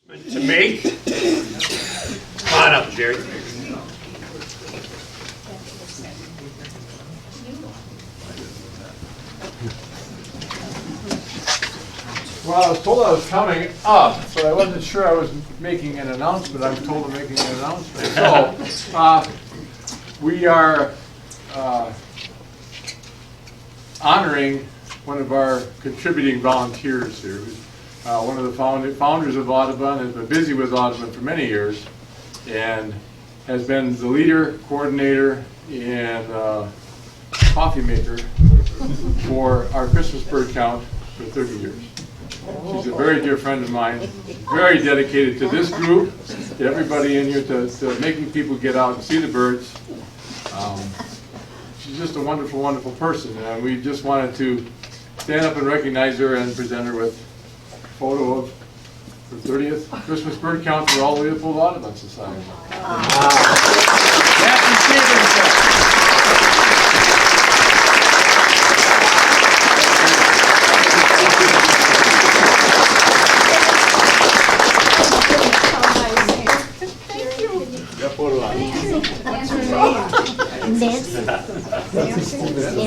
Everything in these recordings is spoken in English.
To make. Come on up, Jerry. Well, I was told I was coming up, but I wasn't sure I was making an announcement. I'm told I'm making an announcement. So, we are honoring one of our contributing volunteers here. One of the founders of Audubon, has been busy with Audubon for many years, and has been the leader, coordinator, and coffee maker for our Christmas bird count for 30 years. She's a very dear friend of mine, very dedicated to this group, to everybody in here, to making people get out and see the birds. She's just a wonderful, wonderful person, and we just wanted to stand up and recognize her and present her with a photo of her 30th Christmas bird count for all Leopold Audubon Society. Happy Stevenson!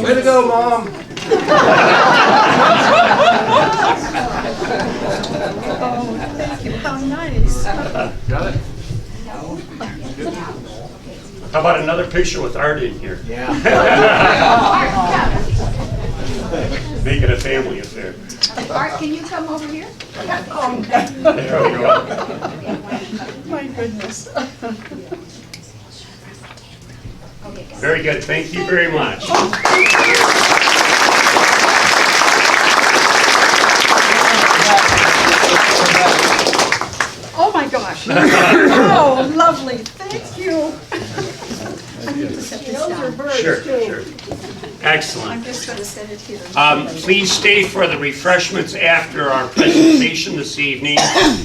Way to go, Mom! Oh, thank you. How nice. Got it? How about another picture with Art in here? Yeah. Make it a family affair. Art, can you come over here? There we go. My goodness. Very good. Thank you very much. Oh my gosh. Oh, lovely. Thank you. I need to set this Sure, down. sure. Excellent. I'm just going to set it here. Please stay for the refreshments after our presentation this evening.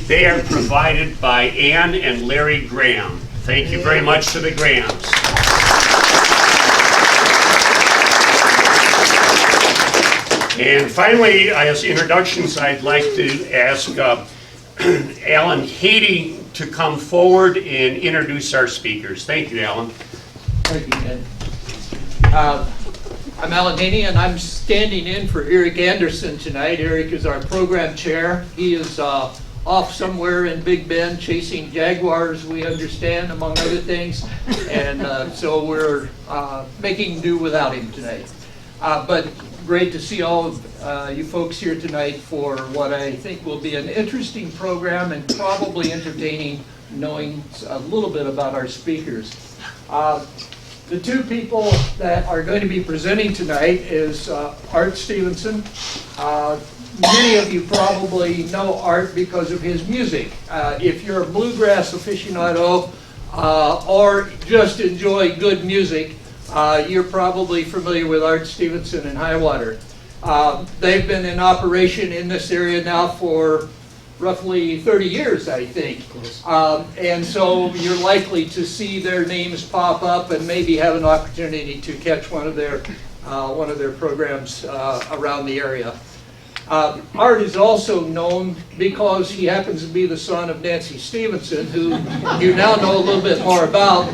They are provided by Ann and Larry Graham. Thank you very much to the Grahams. And finally, as introductions, I'd like to ask Alan Haiti to come forward and introduce our speakers. Thank you, Alan. Thank you, Ed. I'm Alan Haney, and I'm standing in for Eric Anderson tonight. Eric is our program chair. He is off somewhere in Big Bend chasing jaguars, we understand, among other things. And so we're making do without him tonight. But great to see all of you folks here tonight for what I think will be an interesting program and probably entertaining, knowing a little bit about our speakers. The two people that are going to be presenting tonight is Art Stevenson. Many of you probably know Art because of his music. If you're a bluegrass aficionado or just enjoy good music, you're probably familiar with Art Stevenson and Highwater. They've been in operation in this area now for roughly 30 years, I think. And so you're likely to see their names pop up and maybe have an opportunity to catch one of their programs around the area. Art is also known because he happens to be the son of Nancy Stevenson, who you now know a little bit more about.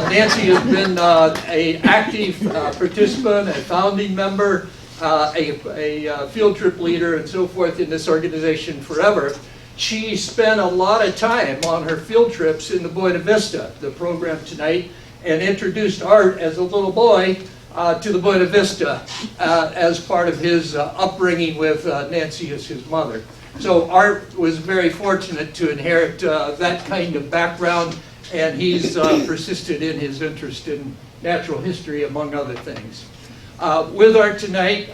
Nancy has been an active participant, a founding member, a field trip leader, and so forth in this organization forever. She spent a lot of time on her field trips in the Buena Vista, the program tonight, and introduced Art as a little boy to the Buena Vista as part of his upbringing with Nancy as his mother. So Art was very fortunate to inherit that kind of background, and he's persisted in his interest in natural history, among other things. With Art tonight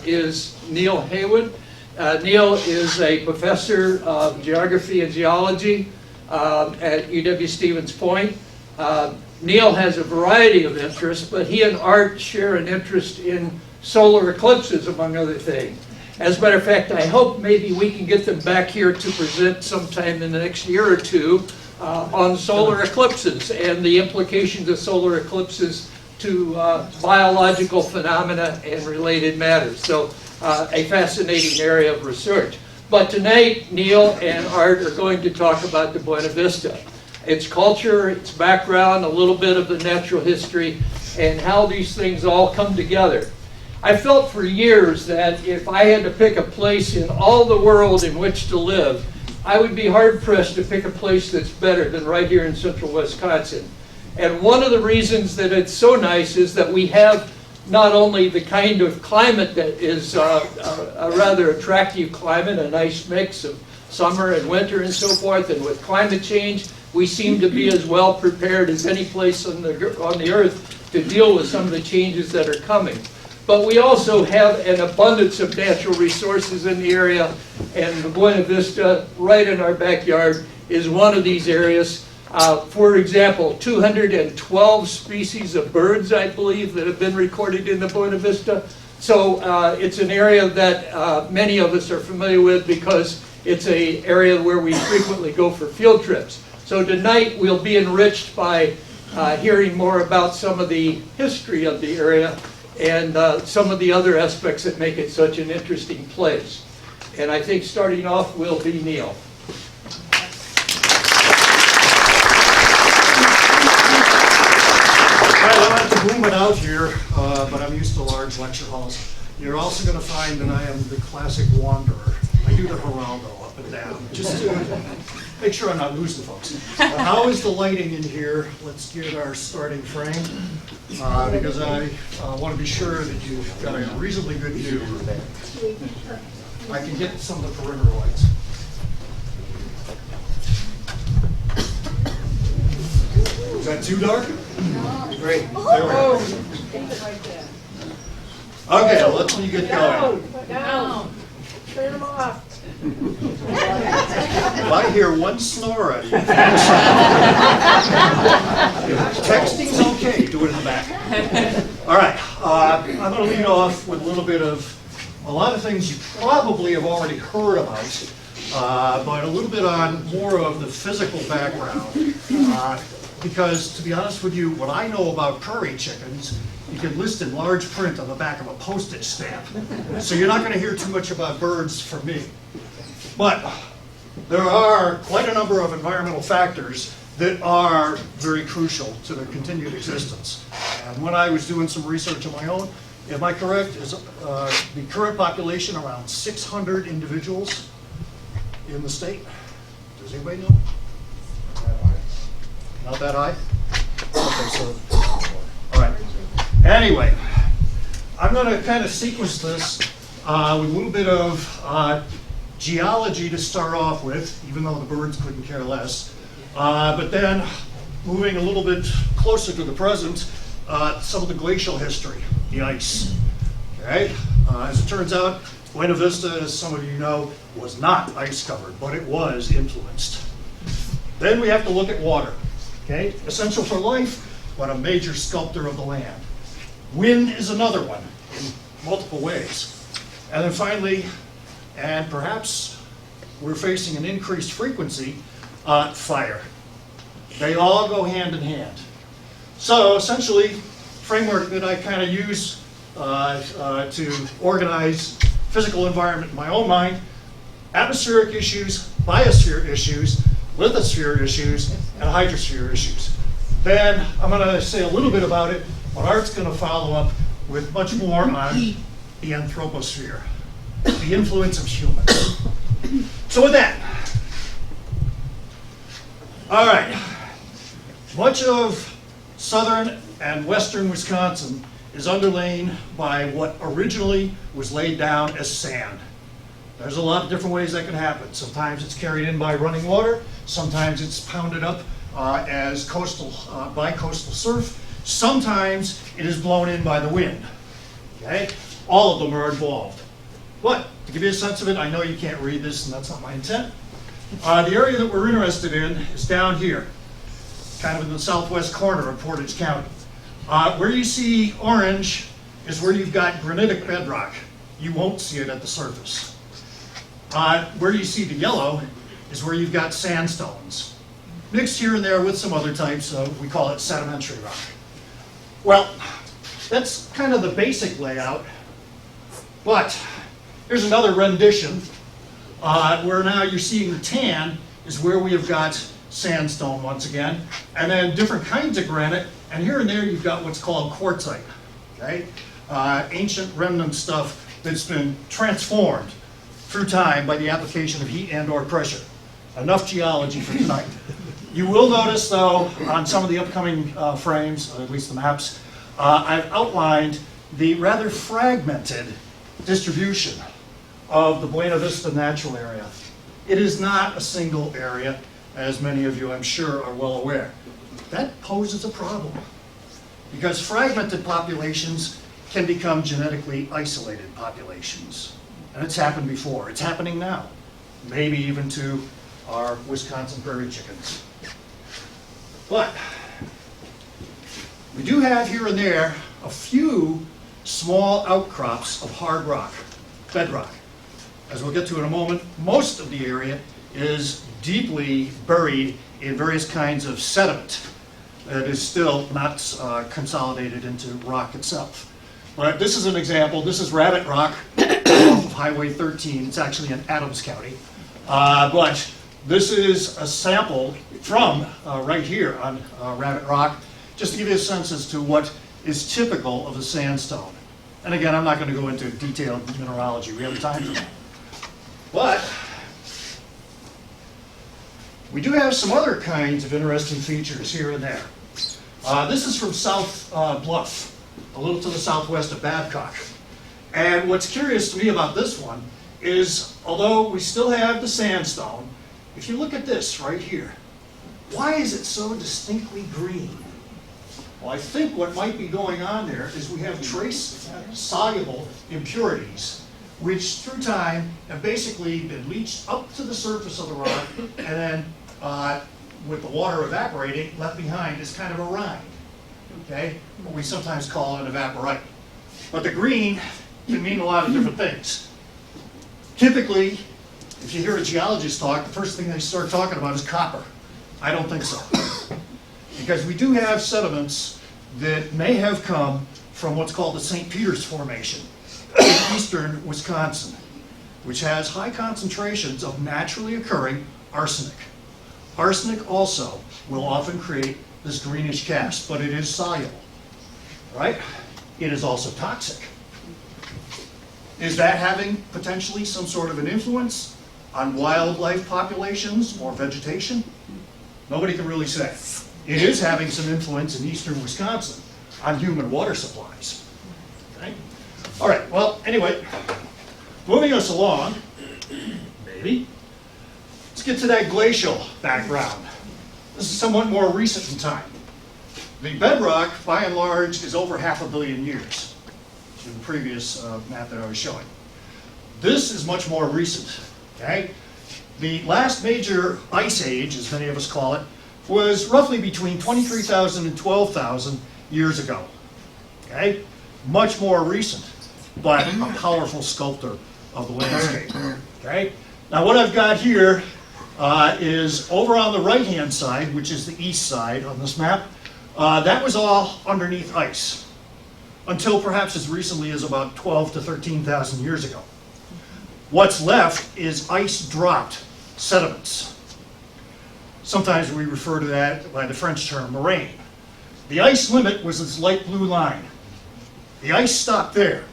is Neil Heywood. Neil is a professor of geography and geology at UW-Stevens Point. Neil has a variety of interests, but he and Art share an interest in solar eclipses, among other things. As a matter of fact, I hope maybe we can get them back here to present sometime in the next year or two on solar eclipses and the implications of solar eclipses to biological phenomena and related matters. So a fascinating area of research. But tonight, Neil and Art are going to talk about the Buena Vista, its culture, its background, a little bit of the natural history, and how these things all come together. I felt for years that if I had to pick a place in all the world in which to live, I would be hard-pressed to pick a place that's better than right here in central Wisconsin. And one of the reasons that it's so nice is that we have not only the kind of climate that is a rather attractive climate, a nice mix of summer and winter and so forth, and with climate change, we seem to be as well prepared as any place on the earth to deal with some of the changes that are coming. But we also have an abundance of natural resources in the area, and the Buena Vista, right in our backyard, is one of these areas. For example, 212 species of birds, I believe, that have been recorded in the Buena Vista. So it's an area that many of us are familiar with because it's an area where we frequently go for field trips. So tonight we'll be enriched by hearing more about some of the history of the area and some of the other aspects that make it such an interesting place. And I think starting off will be Neil. Well, I like to boom it out here, but I'm used to large lecture halls. You're also going to find that I am the classic wanderer. I do the Geraldo up and down, just to make sure I'm not losing folks. How is the lighting in here? Let's get our starting frame, because I want to be sure that you've got a reasonably good view. I can get some of the perimeter lights. Is that too dark? Great. There we go. Okay, let me get going. Down. Turn them off. If I hear one snore out of you, texting's okay, do it in the back. All right, I'm going to lead off with a little bit of a lot of things you probably have already heard about, but a little bit on more of the physical background. Because, to be honest with you, what I know about prairie chickens, you can list in large print on the back of a postage stamp. So you're not going to hear too much about birds from me. But there are quite a number of environmental factors that are very crucial to their continued existence. And when I was doing some research of my own, am I correct? Is the current population around 600 individuals in the state? Does anybody know? Not that high? Okay, so, all right. Anyway, I'm going to kind of sequence this with a little bit of geology to start off with, even though the birds couldn't care less. But then, moving a little bit closer to the present, some of the glacial history, the ice. Okay? As it turns out, Buena Vista, as some of you know, was not ice covered, but it was influenced. Then we have to look at water. Okay? Essential for life, but a major sculptor of the land. Wind is another one in multiple ways. And then finally, and perhaps we're facing an increased frequency, fire. They all go hand in hand. So essentially, framework that I kind of use to organize physical environment in my own mind, atmospheric issues, biosphere issues, lithosphere issues, and hydrosphere issues. Then I'm going to say a little bit about it, but Art's going to follow up with much more on the anthroposphere, the influence of humans. So with that, all right, much of southern and western Wisconsin is underlain by what originally was laid down as sand. There's a lot of different ways that can happen. Sometimes it's carried in by running water. Sometimes it's pounded up as coastal, by coastal surf. Sometimes it is blown in by the wind. Okay? All of them are involved. But to give you a sense of it, I know you can't read this, and that's not my intent. The area that we're interested in is down here, kind of in the southwest corner of Portage County. Where you see orange is where you've got granitic bedrock. You won't see it at the surface. Where you see the yellow is where you've got sandstones, mixed here and there with some other types of, we call it sedimentary rock. Well, that's kind of the basic layout, but here's another rendition Where now you're seeing the tan is where we have got sandstone once again, and then different kinds of granite, and here and there you've got what's called quartzite, okay? Ancient remnant stuff that's been transformed through time by the application of heat and or pressure. Enough geology for tonight. You will notice though, on some of the upcoming frames, or at least the maps, I've outlined the rather fragmented distribution of the Buena Vista natural area. It is not a single area, as many of you I'm sure are well aware. That poses a problem, because fragmented populations can become genetically isolated populations. And it's happened before, it's happening now, maybe even to our Wisconsin prairie chickens. But we do have here and there a few small outcrops of hard rock, bedrock. As we'll get to in a moment, most of the area is deeply buried in various kinds of sediment that is still not consolidated into rock itself. But this is an example. This is Rabbit Rock off of Highway 13. It's actually in Adams County. But this is a sample from right here on Rabbit Rock, just to give you a sense as to what is typical of the sandstone. And again, I'm not going to go into detailed mineralogy. We have time for that. But we do have some other kinds of interesting features here and there. This is from South Bluff, a little to the southwest of Babcock. And what's curious to me about this one is, although we still have the sandstone, if you look at this right here, why is it so distinctly green? Well, I think what might be going on there is we have trace soluble impurities which through time have basically been leached up to the surface of the rock and then with the water evaporating, left behind is kind of a rind, okay? What we sometimes call an evaporite. But the green can mean a lot of different things. Typically, if you hear a geologist talk, the first thing they start talking about is copper. I don't think so. Because we do have sediments that may have come from what's called the St. Peter's Formation in eastern Wisconsin, which has high concentrations of naturally occurring arsenic. Arsenic also will often create this greenish cast, but it is soluble, right? It is also toxic. Is that having potentially some sort of an influence on wildlife populations or vegetation? Nobody can really say. It is having some influence in eastern Wisconsin on human water supplies. Okay? All right, well, anyway, moving us along, maybe, let's get to that glacial background. This is somewhat more recent in time. The bedrock, by and large, is over 500 million years in the previous map that I was showing. This is much more recent, okay? The last major ice age, as many of us call it, was roughly between 23,000 and 12,000 years ago, okay? Much more recent, but a powerful sculptor of the landscape, okay? Now what I've got here is over on the right-hand side, which is the east side on this map, that was all underneath ice, until perhaps as recently as about 12 to 13,000 years ago. What's left is ice-dropped sediments. Sometimes we refer to that by the French term moraine. The ice limit was this light blue line. The ice stopped there.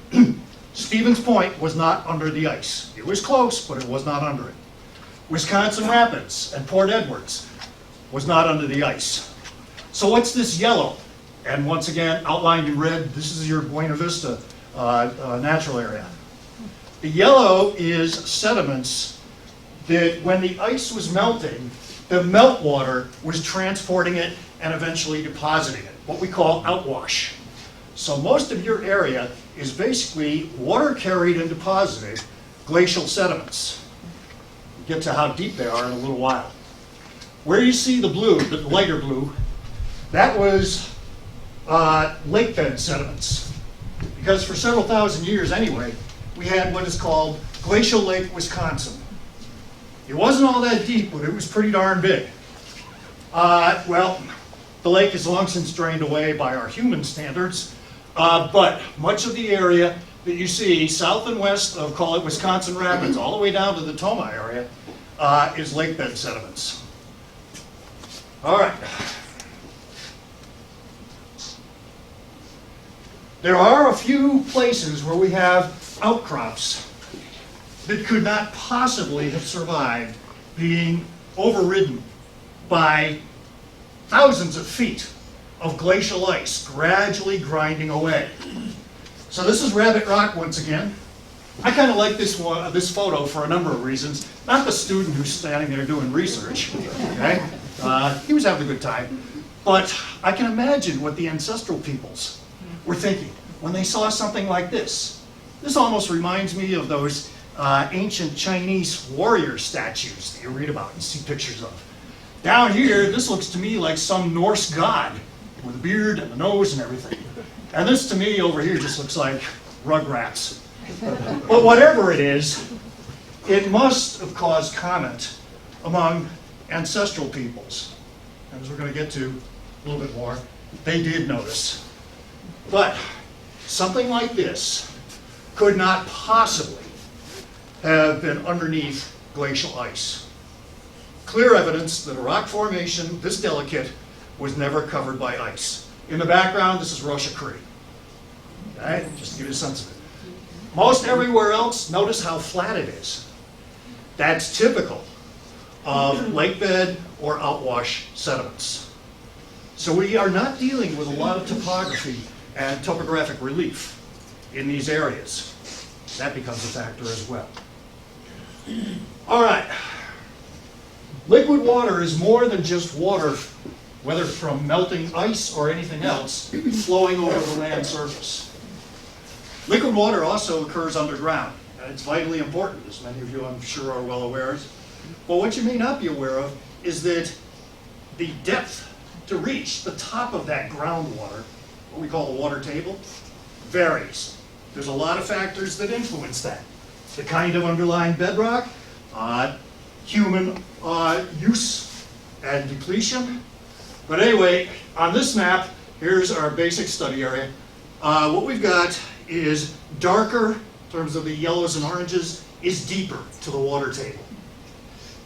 Stevens Point was not under the ice. It was close, but it was not under it. Wisconsin Rapids and Port Edwards was not under the ice. So what's this yellow? And once again, outlined in red, this is your Buena Vista natural area. The yellow is sediments that when the ice was melting, the meltwater was transporting it and eventually depositing it, what we call outwash. So most of your area is basically water carried and deposited glacial sediments. We'll get to how deep they are in a little while. Where you see the blue, the lighter blue, that was lake bed sediments. Because for several thousand years anyway, we had what is called Glacial Lake Wisconsin. It wasn't all that deep, but it was pretty darn big. Well, the lake is long since drained away by our human standards, but much of the area that you see south and west of, call it Wisconsin Rapids, all the way down to the Toma area, is lake bed sediments. All right. There are a few places where we have outcrops that could not possibly have survived being overridden by thousands of feet of glacial ice gradually grinding away. So this is Rabbit Rock once again. I kind of like this photo for a number of reasons. Not the student who's standing there doing research, okay? He was having a good time. But I can imagine what the ancestral peoples were thinking when they saw something like this. This almost reminds me of those ancient Chinese warrior statues that you read about and see pictures of. Down here, this looks to me like some Norse god with a beard and a nose and everything. And this to me over here just looks like Rugrats. But whatever it is, it must have caused comment among ancestral peoples. And as we're going to get to a little bit more, they did notice. But something like this could not possibly have been underneath glacial ice. Clear evidence that a rock formation this delicate was never covered by ice. In the background, this is Rocha Creek. Okay? Just to give you a sense of it. Most everywhere else, notice how flat it is. That's typical of lake bed or outwash sediments. So we are not dealing with a lot of topography and topographic relief in these areas. That becomes a factor as well. All right. Liquid water is more than just water, whether from melting ice or anything else, flowing over the land surface. Liquid water also occurs underground, and it's vitally important, as many of you I'm sure are well aware of. But what you may not be aware of is that the depth to reach the top of that groundwater, what we call the water table, varies. There's a lot of factors that influence that. The kind of underlying bedrock, human use and depletion. But anyway, on this map, here's our basic study area. What we've got is darker, in terms of the yellows and oranges, is deeper to the water table.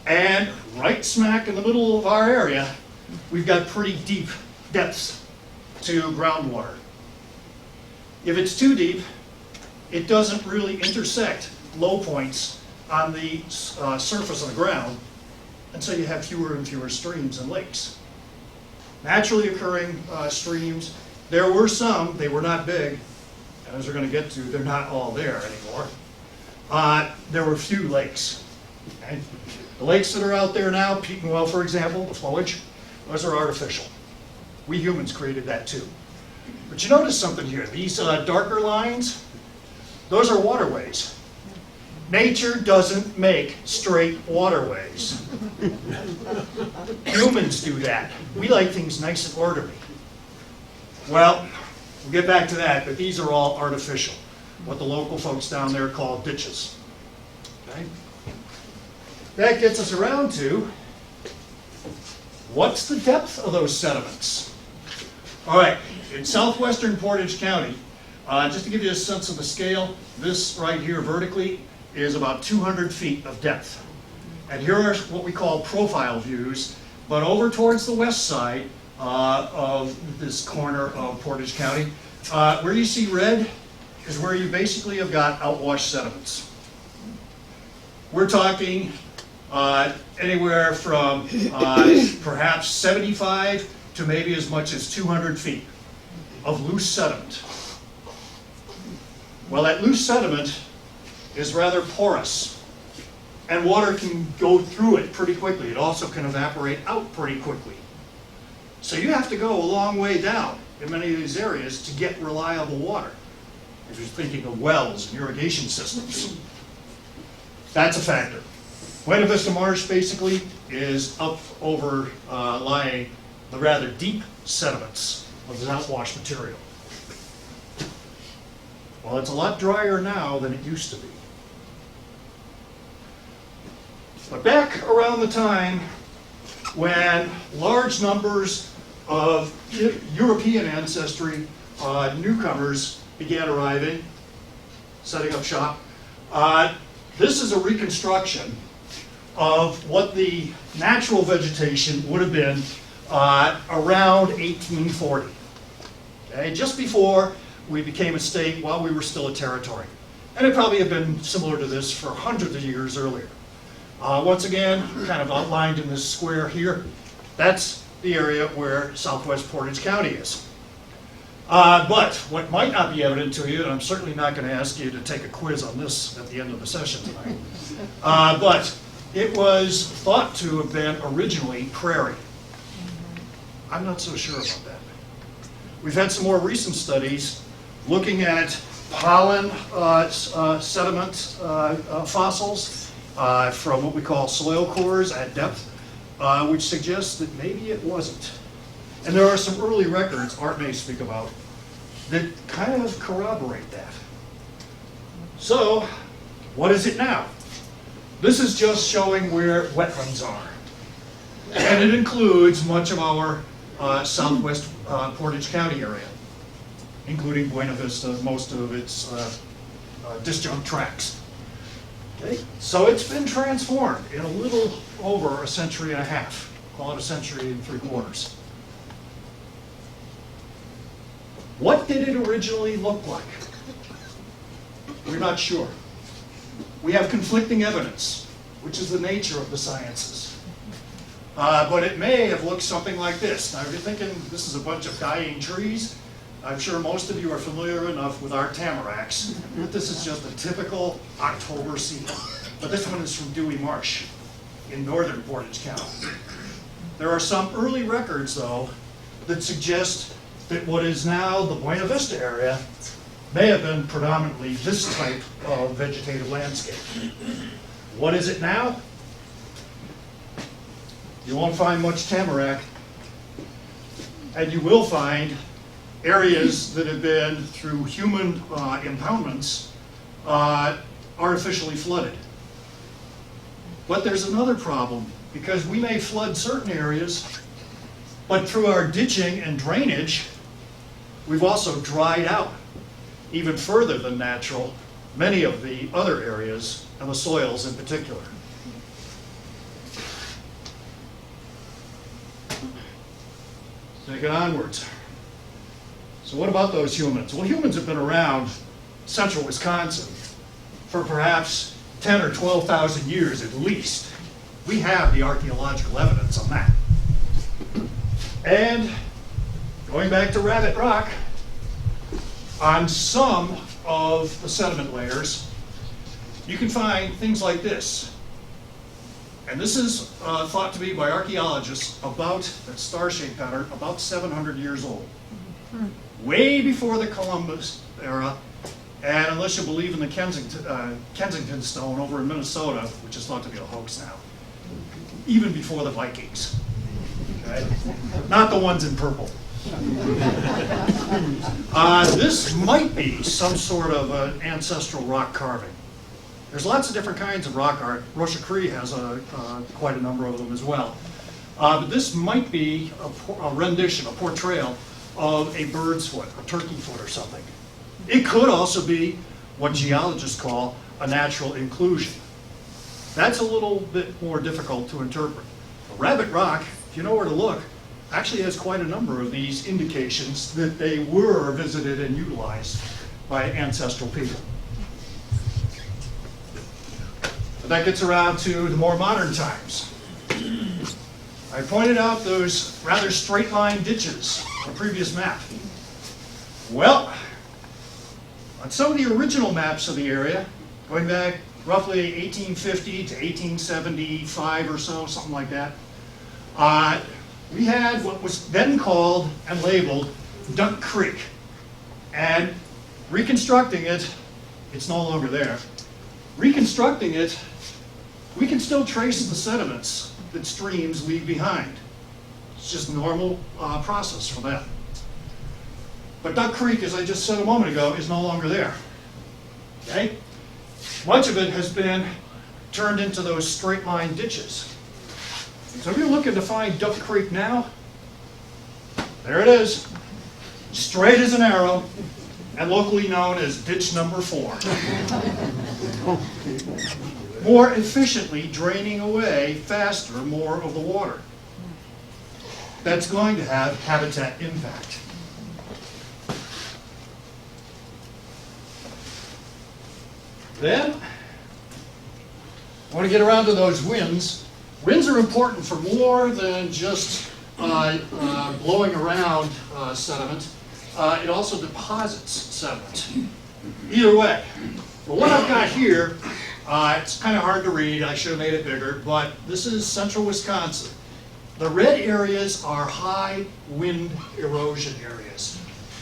And right smack in the middle of our area, we've got pretty deep depths to groundwater. If it's too deep, it doesn't really intersect low points on the surface of the ground, and so you have fewer and fewer streams and lakes. Naturally occurring streams, there were some, they were not big, and as we're going to get to, they're not all there anymore. There were few lakes. Okay? The lakes that are out there now, Petenwell, for example, the flowage, those are artificial. We humans created that too. But you notice something here. These darker lines, those are waterways. Nature doesn't make straight waterways. Humans do that. We like things nice and orderly. Well, we'll get back to that, but these are all artificial, what the local folks down there call ditches. Okay? That gets us around to, what's the depth of those sediments? All right, in southwestern Portage County, just to give you a sense of the scale, this right here vertically is about 200 feet of depth. And here are what we call profile views, but over towards the west side of this corner of Portage County, where you see red is where you basically have got outwash sediments. We're talking anywhere from perhaps 75 to maybe as much as 200 feet of loose sediment. Well, that loose sediment is rather porous, and water can go through it pretty quickly. It also can evaporate out pretty quickly. So you have to go a long way down in many of these areas to get reliable water, if you're thinking of wells and irrigation systems. That's a factor. Buena Vista Marsh basically is up over lying the rather deep sediments of the outwash material. Well, it's a lot drier now than it used to be. But back around the time when large numbers of European ancestry newcomers began arriving, setting up shop. This is a reconstruction of what the natural vegetation would have been around 1840. Okay, just before we became a state, while we were still a territory. And it probably had been similar to this for hundreds of years earlier. Once again, kind of outlined in this square here, that's the area where southwest Portage County is. But what might not be evident to you, and I'm certainly not going to ask you to take a quiz on this at the end of the session tonight, but it was thought to have been originally prairie. I'm not so sure about that. We've had some more recent studies looking at pollen sediment fossils from what we call soil cores at depth, which suggests that maybe it wasn't. And there are some early records Art may speak about that kind of corroborate that. So, what is it now? This is just showing where wetlands are. And it includes much of our southwest Portage County area, including Buena Vista, most of its disjunct tracts. Okay? So it's been transformed in a little over a century and a half, call it a century and 3/4. What did it originally look like? We're not sure. We have conflicting evidence, which is the nature of the sciences. But it may have looked something like this. Now, if you're thinking this is a bunch of dying trees, I'm sure most of you are familiar enough with our tamaracks that this is just a typical October scene. But this one is from Dewey Marsh in northern Portage County. There are some early records, though, that suggest that what is now the Buena Vista area may have been predominantly this type of vegetative landscape. What is it now? You won't find much tamarack, and you will find areas that have been, through human impoundments, artificially flooded. But there's another problem, because we may flood certain areas, but through our ditching and drainage, we've also dried out, even further than natural, many of the other areas, and the soils in particular. Take it onwards. So what about those humans? Well, humans have been around central Wisconsin for perhaps 10 or 12,000 years at least. We have the archaeological evidence on that. And going back to Rabbit Rock, on some of the sediment layers, you can find things like this. And this is thought to be by archaeologists about, that star-shaped pattern, about 700 years old. Way before the Columbus era, and unless you believe in the Kensington stone over in Minnesota, which is thought to be a hoax now, even before the Vikings. Okay? Not the ones in purple. This might be some sort of an ancestral rock carving. There's lots of different kinds of rock art. Rocha Cree has quite a number of them as well. But this might be a rendition, a portrayal of a bird's foot, a turkey foot or something. It could also be what geologists call a natural inclusion. That's a little bit more difficult to interpret. Rabbit Rock, if you know where to look, actually has quite a number of these indications that they were visited and utilized by ancestral people. But that gets around to the more modern times. I pointed out those rather straight-line ditches on the previous map. Well, on some of the original maps of the area, going back roughly 1850 to 1875 or so, something like that, we had what was then called and labeled Duck Creek. And reconstructing it, it's no longer there. Reconstructing it, we can still trace the sediments that streams leave behind. It's just a normal process for that. But Duck Creek, as I just said a moment ago, is no longer there. Okay? Much of it has been turned into those straight line ditches. So if you're looking to find Duck Creek now, there it is, straight as an arrow, and locally known as ditch number 4. More efficiently draining away faster more of the water. That's going to have habitat impact. Then, I want to get around to those winds. Winds are important for more than just blowing around sediment. It also deposits sediment. Either way. Well, what I've got here, it's kind of hard to read. I should have made it bigger, but this is central Wisconsin. The red areas are high wind erosion areas.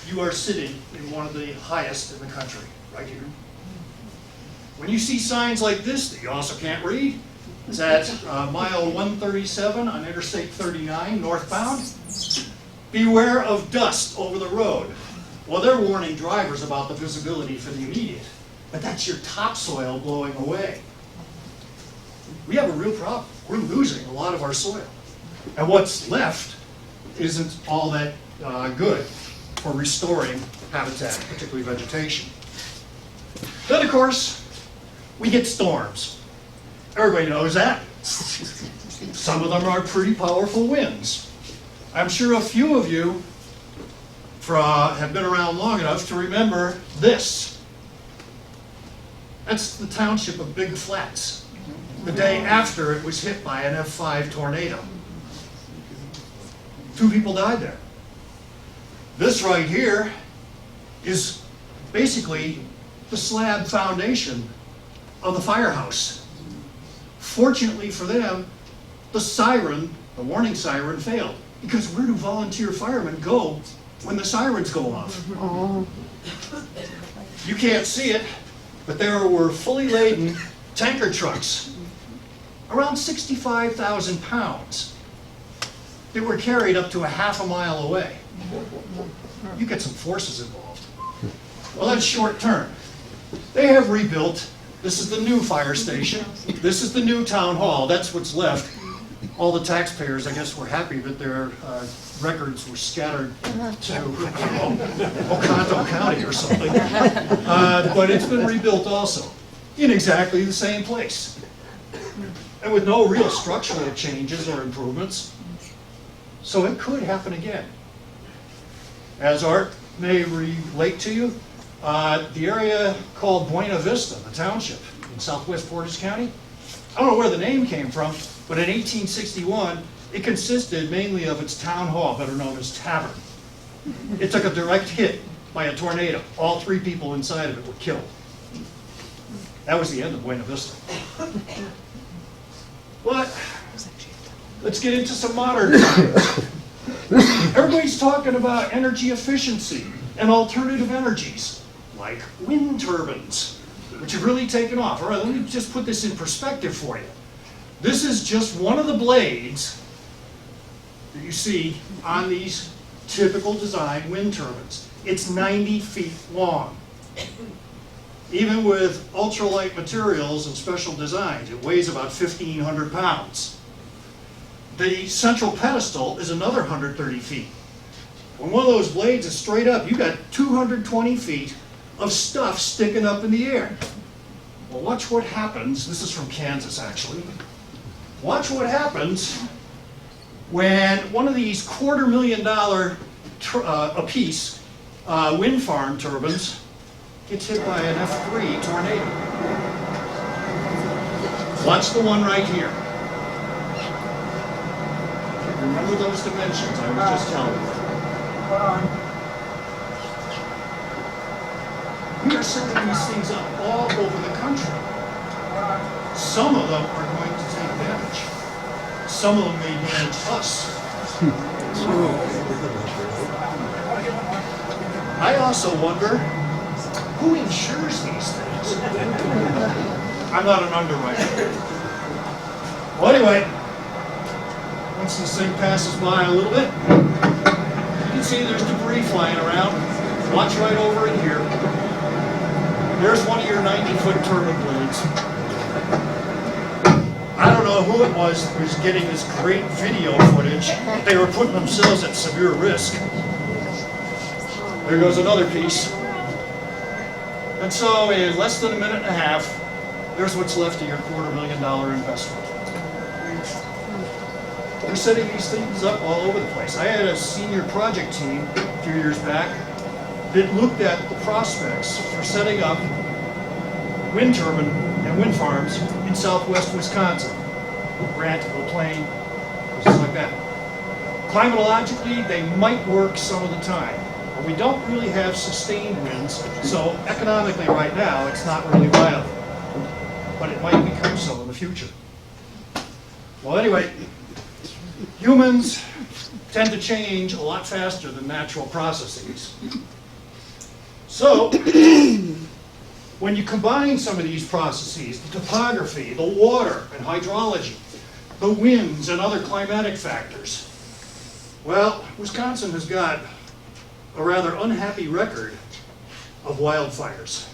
You are sitting in one of the highest in the country, right here. When you see signs like this that you also can't read, it's at mile 137 on Interstate 39 northbound. Beware of dust over the road. Well, they're warning drivers about the visibility for the immediate, but that's your topsoil blowing away. We have a real problem. We're losing a lot of our soil. And what's left isn't all that good for restoring habitat, particularly vegetation. Then, of course, we get storms. Everybody knows that. Some of them are pretty powerful winds. I'm sure a few of you have been around long enough to remember this. That's the township of Big Flats, the day after it was hit by an F5 tornado. 2 people died there. This right here is basically the slab foundation of the firehouse. Fortunately for them, the siren, the warning siren, failed. Because where do volunteer firemen go when the sirens go off? You can't see it, but there were fully laden tanker trucks, around 65,000 pounds, that were carried up to a half a mile away. You get some forces involved. Well, that's short term. They have rebuilt. This is the new fire station. This is the new town hall. That's what's left. All the taxpayers, I guess, were happy that their records were scattered to, I don't know, Oconto County or something. But it's been rebuilt also, in exactly the same place. And with no real structural changes or improvements. So it could happen again. As Art may relate to you, the area called Buena Vista, the township in southwest Portage County, I don't know where the name came from, but in 1861, it consisted mainly of its town hall, better known as tavern. It took a direct hit by a tornado. All 3 people inside of it were killed. That was the end of Buena Vista. But let's get into some modern times. Everybody's talking about energy efficiency and alternative energies, like wind turbines, which have really taken off. All right, let me just put this in perspective for you. This is just one of the blades that you see on these typical design wind turbines. It's 90 feet long. Even with ultralight materials and special designs, it weighs about 1,500 pounds. The central pedestal is another 130 feet. When one of those blades is straight up, you've got 220 feet of stuff sticking up in the air. Well, watch what happens. This is from Kansas, actually. Watch what happens when one of these $250,000 apiece wind farm turbines gets hit by an F3 tornado. Watch the one right here. Remember those dimensions I was just telling you. We are sending these things up all over the country. Some of them are going to take damage. Some of them may damage us. I also wonder, who insures these things? I'm not an underwriter. Well, anyway, once this thing passes by a little bit, you can see there's debris flying around. Watch right over in here. There's one of your 90-foot turbine blades. I don't know who it was that was getting this great video footage. They were putting themselves at severe risk. There goes another piece. And so in less than a minute and a half, there's what's left of your $250,000 investment. We're setting these things up all over the place. I had a senior project team a few years back that looked at the prospects for setting up wind turbine and wind farms in southwest Wisconsin, Grant, La Plaine, places like that. Climatologically, they might work some of the time, but we don't really have sustained winds, so economically right now, it's not really viable. But it might become so in the future. Well, anyway, humans tend to change a lot faster than natural processes. So, when you combine some of these processes, the topography, the water and hydrology, the winds and other climatic factors, well, Wisconsin has got a rather unhappy record of wildfires.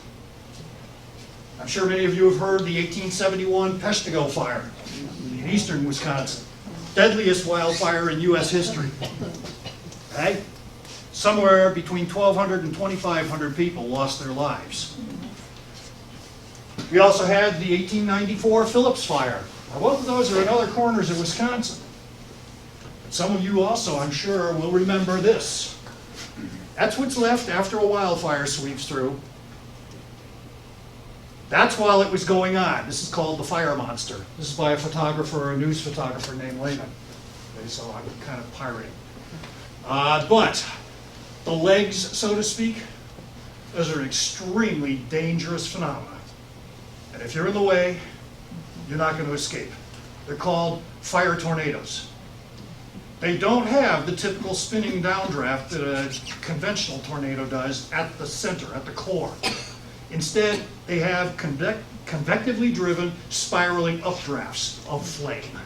I'm sure many of you have heard the 1871 Peshtigo fire in eastern Wisconsin. Deadliest wildfire in U.S. history. Right? Somewhere between 1,200 and 2,500 people lost their lives. We also had the 1894 Phillips fire. Now, both of those are in other corners of Wisconsin. But some of you also, I'm sure, will remember this. That's what's left after a wildfire sweeps through. That's while it was going on. This is called the fire monster. This is by a photographer, a news photographer named Lehman. Okay, so I'm kind of pirating. But the legs, so to speak, those are extremely dangerous phenomena. And if you're in the way, you're not going to escape. They're called fire tornadoes. They don't have the typical spinning downdraft that a conventional tornado does at the center, at the core. Instead, they have convectively driven spiraling updrafts of flame.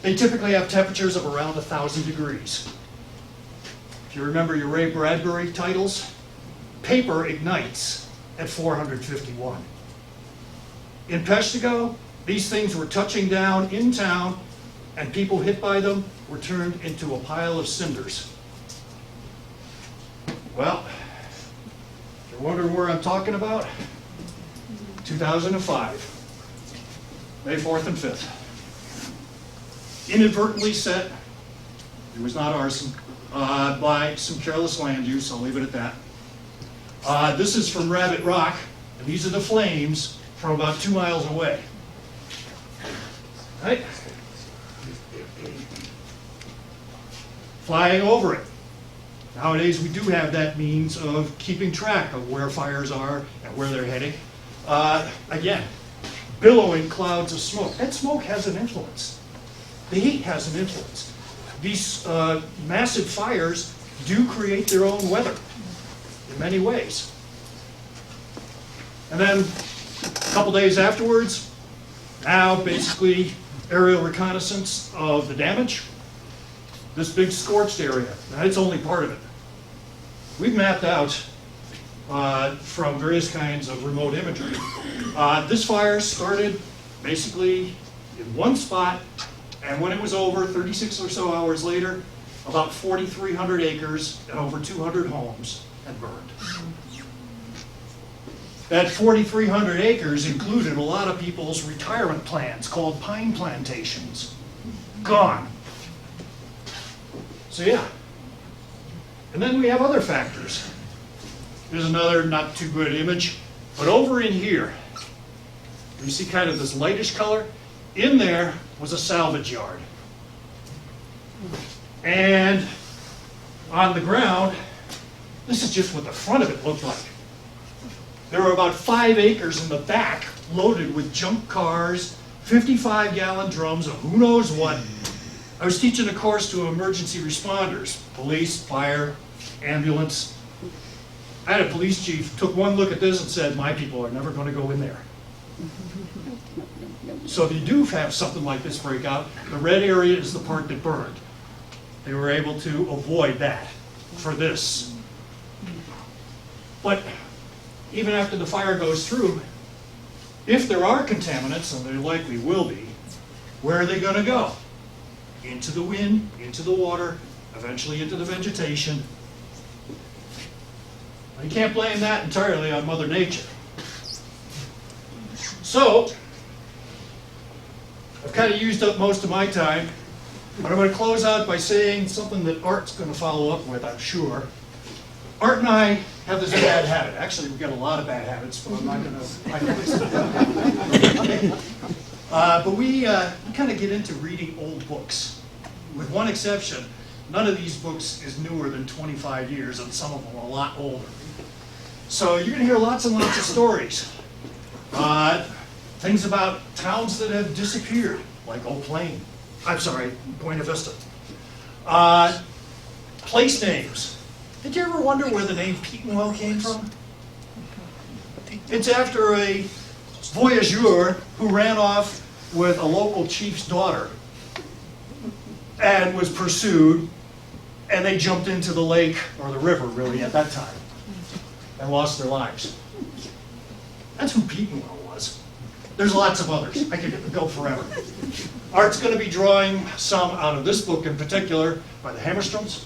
They typically have temperatures of around 1,000 degrees. If you remember your Ray Bradbury titles, paper ignites at 451. In Peshtigo, these things were touching down in town, and people hit by them were turned into a pile of cinders. Well, if you're wondering where I'm talking about, 2005, May 4th and 5th. Inadvertently set, it was not arson, by some careless land use, I'll leave it at that. This is from Rabbit Rock, and these are the flames from about 2 miles away. Right? Flying over it. Nowadays we do have that means of keeping track of where fires are and where they're heading. Again, billowing clouds of smoke. That smoke has an influence. The heat has an influence. These massive fires do create their own weather in many ways. And then a couple days afterwards, now basically aerial reconnaissance of the damage. This big scorched area, now it's only part of it. We've mapped out from various kinds of remote imagery. This fire started basically in one spot, and when it was over, 36 or so hours later, about 4,300 acres and over 200 homes had burned. That 4,300 acres included a lot of people's retirement plans called pine plantations. Gone. So yeah. And then we have other factors. Here's another not too good image, but over in here, you see kind of this lightish color? In there was a salvage yard. And on the ground, this is just what the front of it looked like. There were about 5 acres in the back loaded with junk cars, 55-gallon drums of who knows what. I was teaching a course to emergency responders, police, fire, ambulance. I had a police chief took one look at this and said, my people are never going to go in there. So if you do have something like this break out, the red area is the part that burned. They were able to avoid that for this. But even after the fire goes through, if there are contaminants, and there likely will be, where are they going to go? Into the wind, into the water, eventually into the vegetation. You can't blame that entirely on Mother Nature. So, I've kind of used up most of my time, but I'm going to close out by saying something that Art's going to follow up with, I'm sure. Art and I have this bad habit. Actually, we've got a lot of bad habits, but I'm not going to. But we kind of get into reading old books. With one exception, none of these books is newer than 25 years, and some of them are a lot older. So you're going to hear lots and lots of stories. Things about towns that have disappeared, like Old Plain. I'm sorry, Buena Vista. Place names. Did you ever wonder where the name Petenwell came from? It's after a voyageur who ran off with a local chief's daughter and was pursued, and they jumped into the lake, or the river really at that time, and lost their lives. That's who Petenwell was. There's lots of others. I could go forever. Art's going to be drawing some out of this book in particular by the Hamerstroms.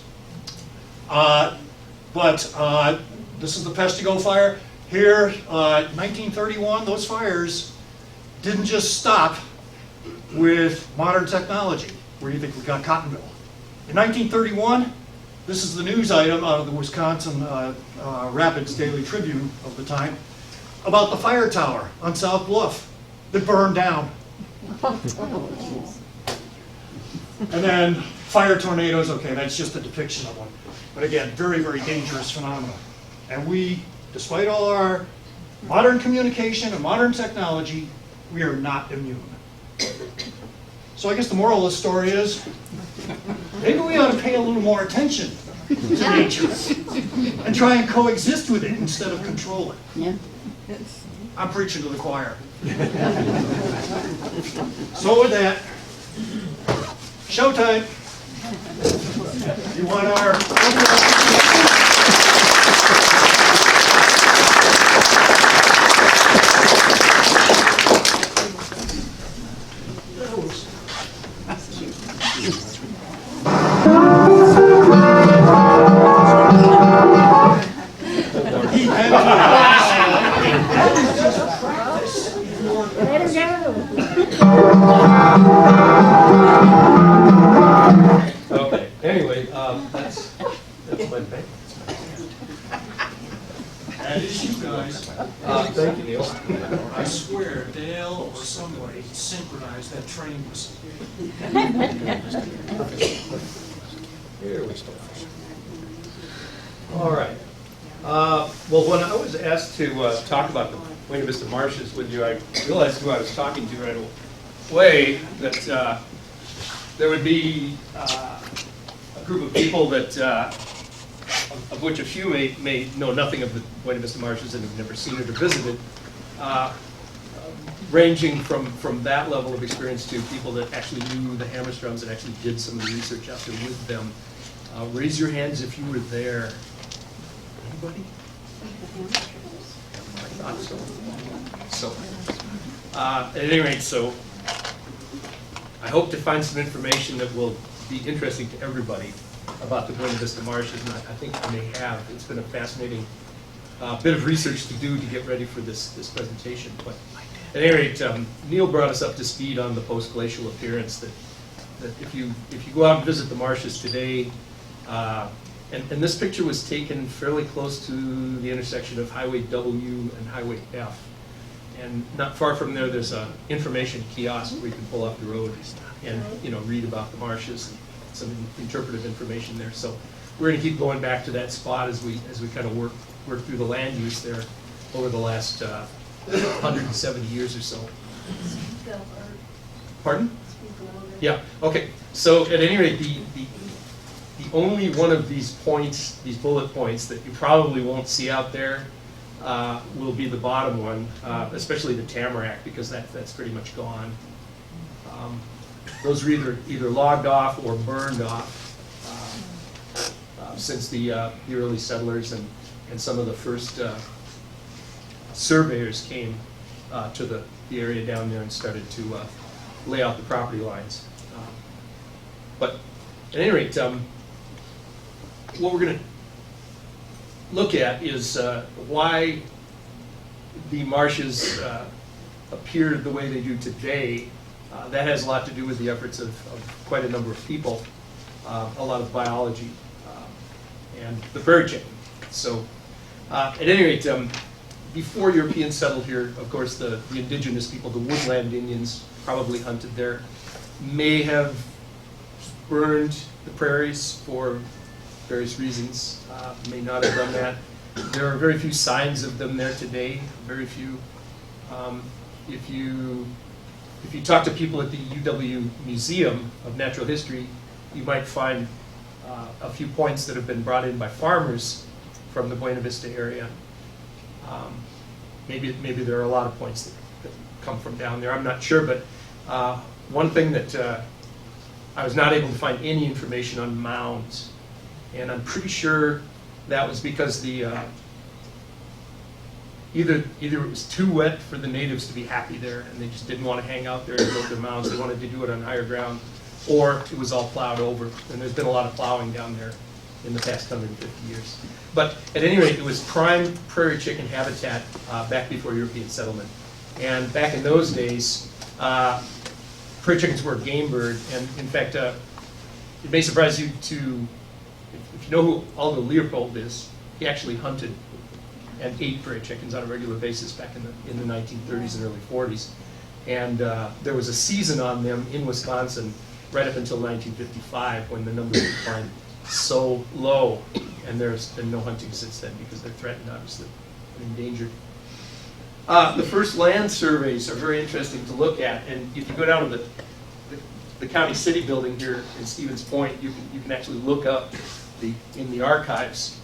But this is the Pestigo fire. Here, 1931, those fires didn't just stop with modern technology. Where do you think we got Cottonville? In 1931, this is the news item out of the Wisconsin Rapids Daily Tribune of the time about the fire tower on South Bluff that burned down. And then fire tornadoes, okay, that's just a depiction of one. But again, very, very dangerous phenomenon. And we, despite all our modern communication and modern technology, we are not immune. So I guess the moral of the story is, maybe we ought to pay a little more attention to nature and try and coexist with it instead of control it. Yeah. I'm preaching to the choir. So with that, showtime. You want our... Let her go. Okay, anyway, that's my bank. That is you guys. Thank you, Neil. I swear, Dale or somebody synchronized that train whistle. Here we go. All right. Well, when I was asked to talk about the Buena Vista Marshes with you, I realized who I was talking to right away, that there would be a group of people that, of which a few may know nothing of the Buena Vista Marshes and have never seen it or visited, ranging from that level of experience to people that actually knew the Hamerstroms and actually did some of the research out there with them. Raise your hands if you were there. Anybody? I thought so. At any rate, so I hope to find some information that will be interesting to everybody about the Buena Vista Marshes, and I think I may have. It's been a fascinating bit of research to do to get ready for this presentation. But at any rate, Neil brought us up to speed on the post-glacial appearance that if you go out and visit the marshes today, and this picture was taken fairly close to the intersection of Highway W and Highway F. And not far from there, there's an information kiosk where you can pull off the road and read about the marshes and some interpretive information there. So we're going to keep going back to that spot as we kind of work through the land use there over the last 170 years or so. Pardon? Yeah. Okay. So at any rate, the only one of these points, these bullet points, that you probably won't see out there will be the bottom one, especially the tamarack, because that's pretty much gone. Those are either logged off or burned off since the early settlers and some of the first surveyors came to the area down there and started to lay out the property lines. But at any rate, what we're going to look at is why the marshes appear the way they do today. That has a lot to do with the efforts of quite a number of people, a lot of biology, and the prairie chicken. So at any rate, before Europeans settled here, of course, the indigenous people, the woodland Indians, probably hunted there, may have burned the prairies for various reasons, may not have done that. There are very few signs of them there today, very few. If you talk to people at the UW Museum of Natural History, you might find a few points that have been brought in by farmers from the Buena Vista area. Maybe there are a lot of points that come from down there, I'm not sure, but one thing that I was not able to find any information on mounds, and I'm pretty sure that was because the either it was too wet for the natives to be happy there, and they just didn't want to hang out there and build their mounds. They wanted to do it on higher ground, or it was all plowed over. And there's been a lot of plowing down there in the past 150 years. But at any rate, it was prime prairie chicken habitat back before European settlement. And back in those days, prairie chickens were a game bird. And in fact, it may surprise you to, if you know who Aldo Leopold is, he actually hunted and ate prairie chickens on a regular basis back in the 1930s and early 40s. And there was a season on them in Wisconsin right up until 1955 when the numbers declined so low. And there's been no hunting since then because they're threatened, obviously, and endangered. The first land surveys are very interesting to look at. And if you go down to the county city building here in Stevens Point, you can actually look up in the archives.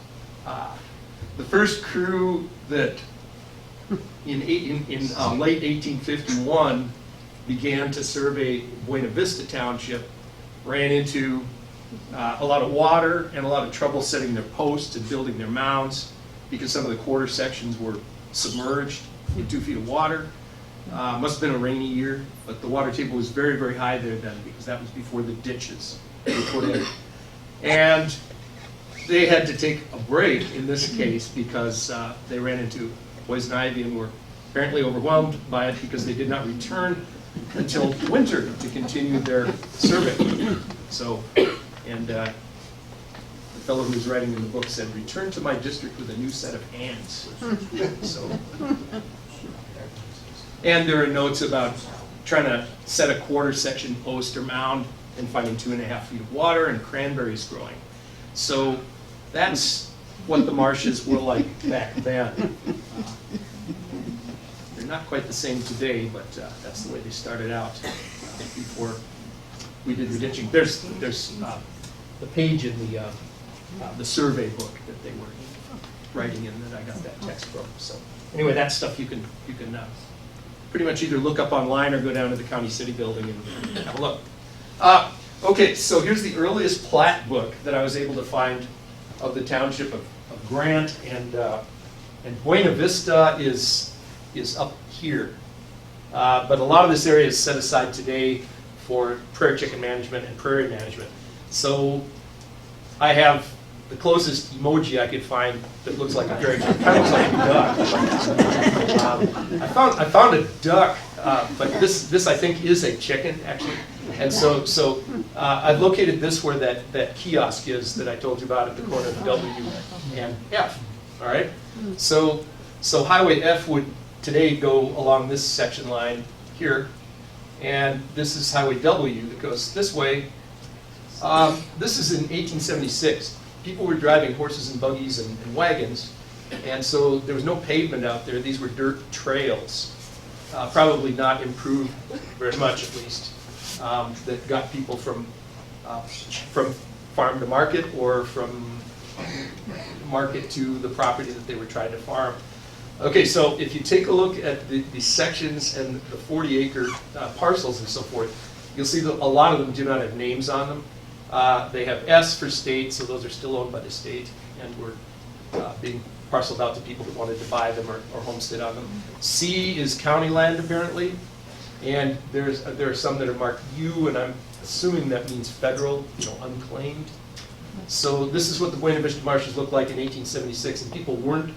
The first crew that in late 1851 began to survey Buena Vista Township ran into a lot of water and a lot of trouble setting their posts and building their mounds because some of the quarter sections were submerged in 2 feet of water. Must have been a rainy year, but the water table was very, very high there then because that was before the ditches were put in. And they had to take a break in this case because they ran into poison ivy and were apparently overwhelmed by it because they did not return until winter to continue their survey. So, and the fellow who was writing in the book said, "Return to my district with a new set of hands." So, and there are notes about trying to set a quarter section post or mound and finding 2.5 feet of water and cranberries growing. So that's what the marshes were like back then. They're not quite the same today, but that's the way they started out before we did the ditching. There's the page in the survey book that they were writing in that I got that text from. So anyway, that stuff you can pretty much either look up online or go down to the county city building and have a look. Okay, so here's the earliest plat book that I was able to find of the township of Grant, and Buena Vista is up here. But a lot of this area is set aside today for prairie chicken management and prairie management. So I have the closest emoji I could find that looks like a prairie chicken. Kind of looks like a duck. I found a duck, but this I think is a chicken actually. And so I've located this where that kiosk is that I told you about at the corner of W and F. All right. So Highway F would today go along this section line here, and this is Highway W that goes this way. This is in 1876. People were driving horses and buggies and wagons, and so there was no pavement out there. These were dirt trails, probably not improved very much at least, that got people from farm to market or from market to the property that they were trying to farm. Okay, so if you take a look at the sections and the 40-acre parcels and so forth, you'll see that a lot of them do not have names on them. They have S for state, so those are still owned by the state and were being parceled out to people that wanted to buy them or homestead on them. C is county land apparently, and there are some that are marked U, and I'm assuming that means federal, unclaimed. So this is what the Buena Vista Marshes looked like in 1876, and people weren't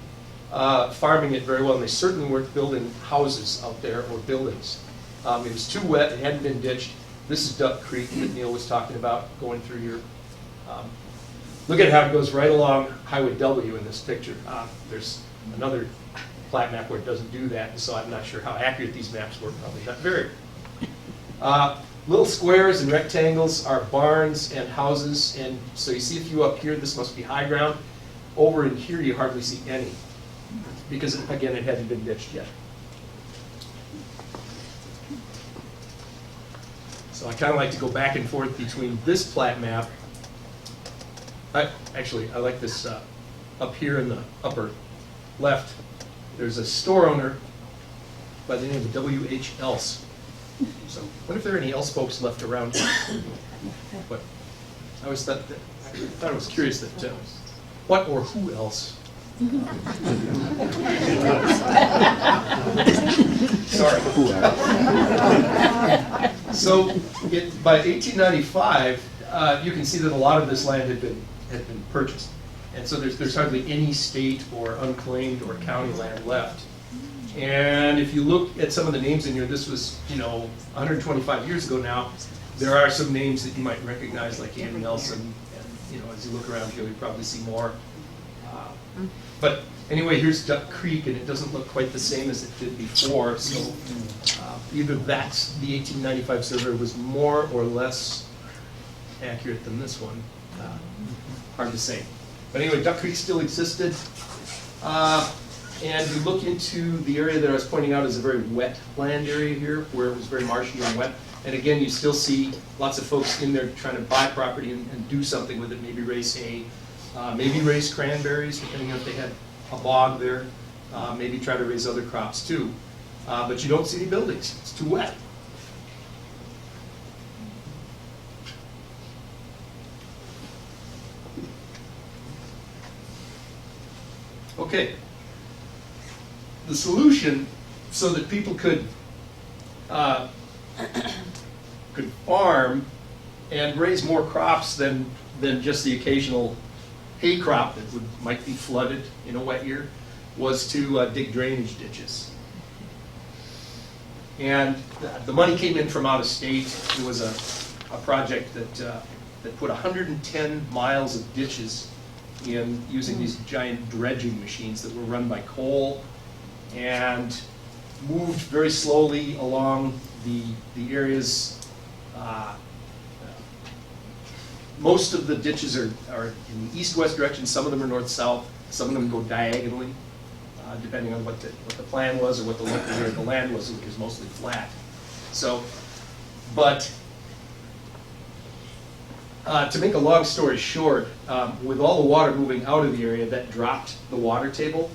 farming it very well, and they certainly weren't building houses out there or buildings. It was too wet, it hadn't been ditched. This is Duck Creek that Neil was talking about going through here. Look at how it goes right along Highway W in this picture. There's another plat map where it doesn't do that, and so I'm not sure how accurate these maps were, probably not very. Little squares and rectangles are barns and houses, and so you see a few up here, this must be high ground. Over in here you hardly see any, because again it hadn't been ditched yet. So I kind of like to go back and forth between this plat map. Actually, I like this up here in the upper left. There's a store owner by the name of W.H. Else. So, I wonder if there are any Else folks left around here. But I always thought it was curious that what or who else? Sorry. So, by 1895, you can see that a lot of this land had been purchased, and so there's hardly any state or unclaimed or county land left. And if you look at some of the names in here, this was 125 years ago now. There are some names that you might recognize, like Andy Nelson, and as you look around here, you probably see more. But anyway, here's Duck Creek, and it doesn't look quite the same as it did before. So either that's the 1895 survey was more or less accurate than this one. Hard to say. But anyway, Duck Creek still existed. And you look into the area that I was pointing out as a very wet land area here, where it was very marshy and wet. And again, you still see lots of folks in there trying to buy property and do something with it, maybe raise hay, maybe raise cranberries, depending on if they had a bog there, maybe try to raise other crops too. But you don't see any buildings, it's too wet. Okay, the solution so that people could farm and raise more crops than just the occasional hay crop that might be flooded in a wet year was to dig drainage ditches. And the money came in from out of state. There was a project that put 110 miles of ditches in using these giant dredging machines that were run by coal and moved very slowly along the areas. Most of the ditches are in the east-west direction. Some of them are north-south. Some of them go diagonally, depending on what the plan was or what the local area of the land was, which was mostly flat. So, but to make a long story short, with all the water moving out of the area, that dropped the water table,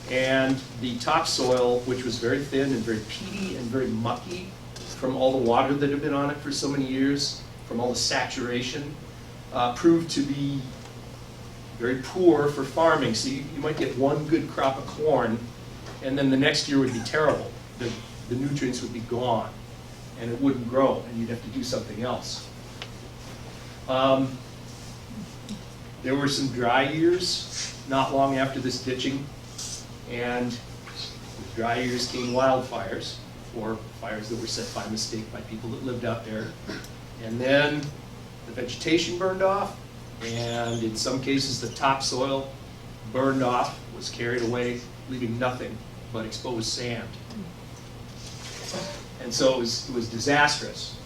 and the topsoil, which was very thin and very peaty and very mucky from all the water that had been on it for so many years, from all the saturation, proved to be very poor for farming. So you might get one good crop of corn, and then the next year would be terrible. The nutrients would be gone, and it wouldn't grow, and you'd have to do something else. There were some dry years not long after this ditching, and with dry years came wildfires, or fires that were set by mistake by people that lived out there. And then the vegetation burned off, and in some cases the topsoil burned off, was carried away, leaving nothing but exposed sand. And so it was disastrous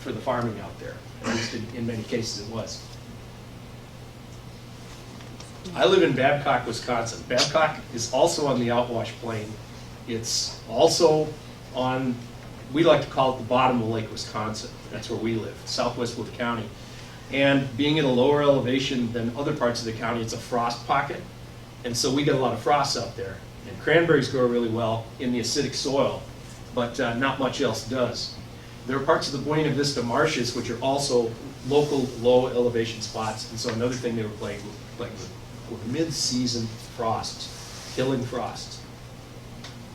for the farming out there. At least in many cases it was. I live in Babcock, Wisconsin. Babcock is also on the outwash plain. It's also on, we like to call it the bottom of Lake Wisconsin. That's where we live, southwest Wood County. And being at a lower elevation than other parts of the county, it's a frost pocket. And so we get a lot of frost out there. And cranberries grow really well in the acidic soil, but not much else does. There are parts of the Buena Vista Marshes which are also local low elevation spots. And so another thing they were playing with were mid-season frost, killing frost.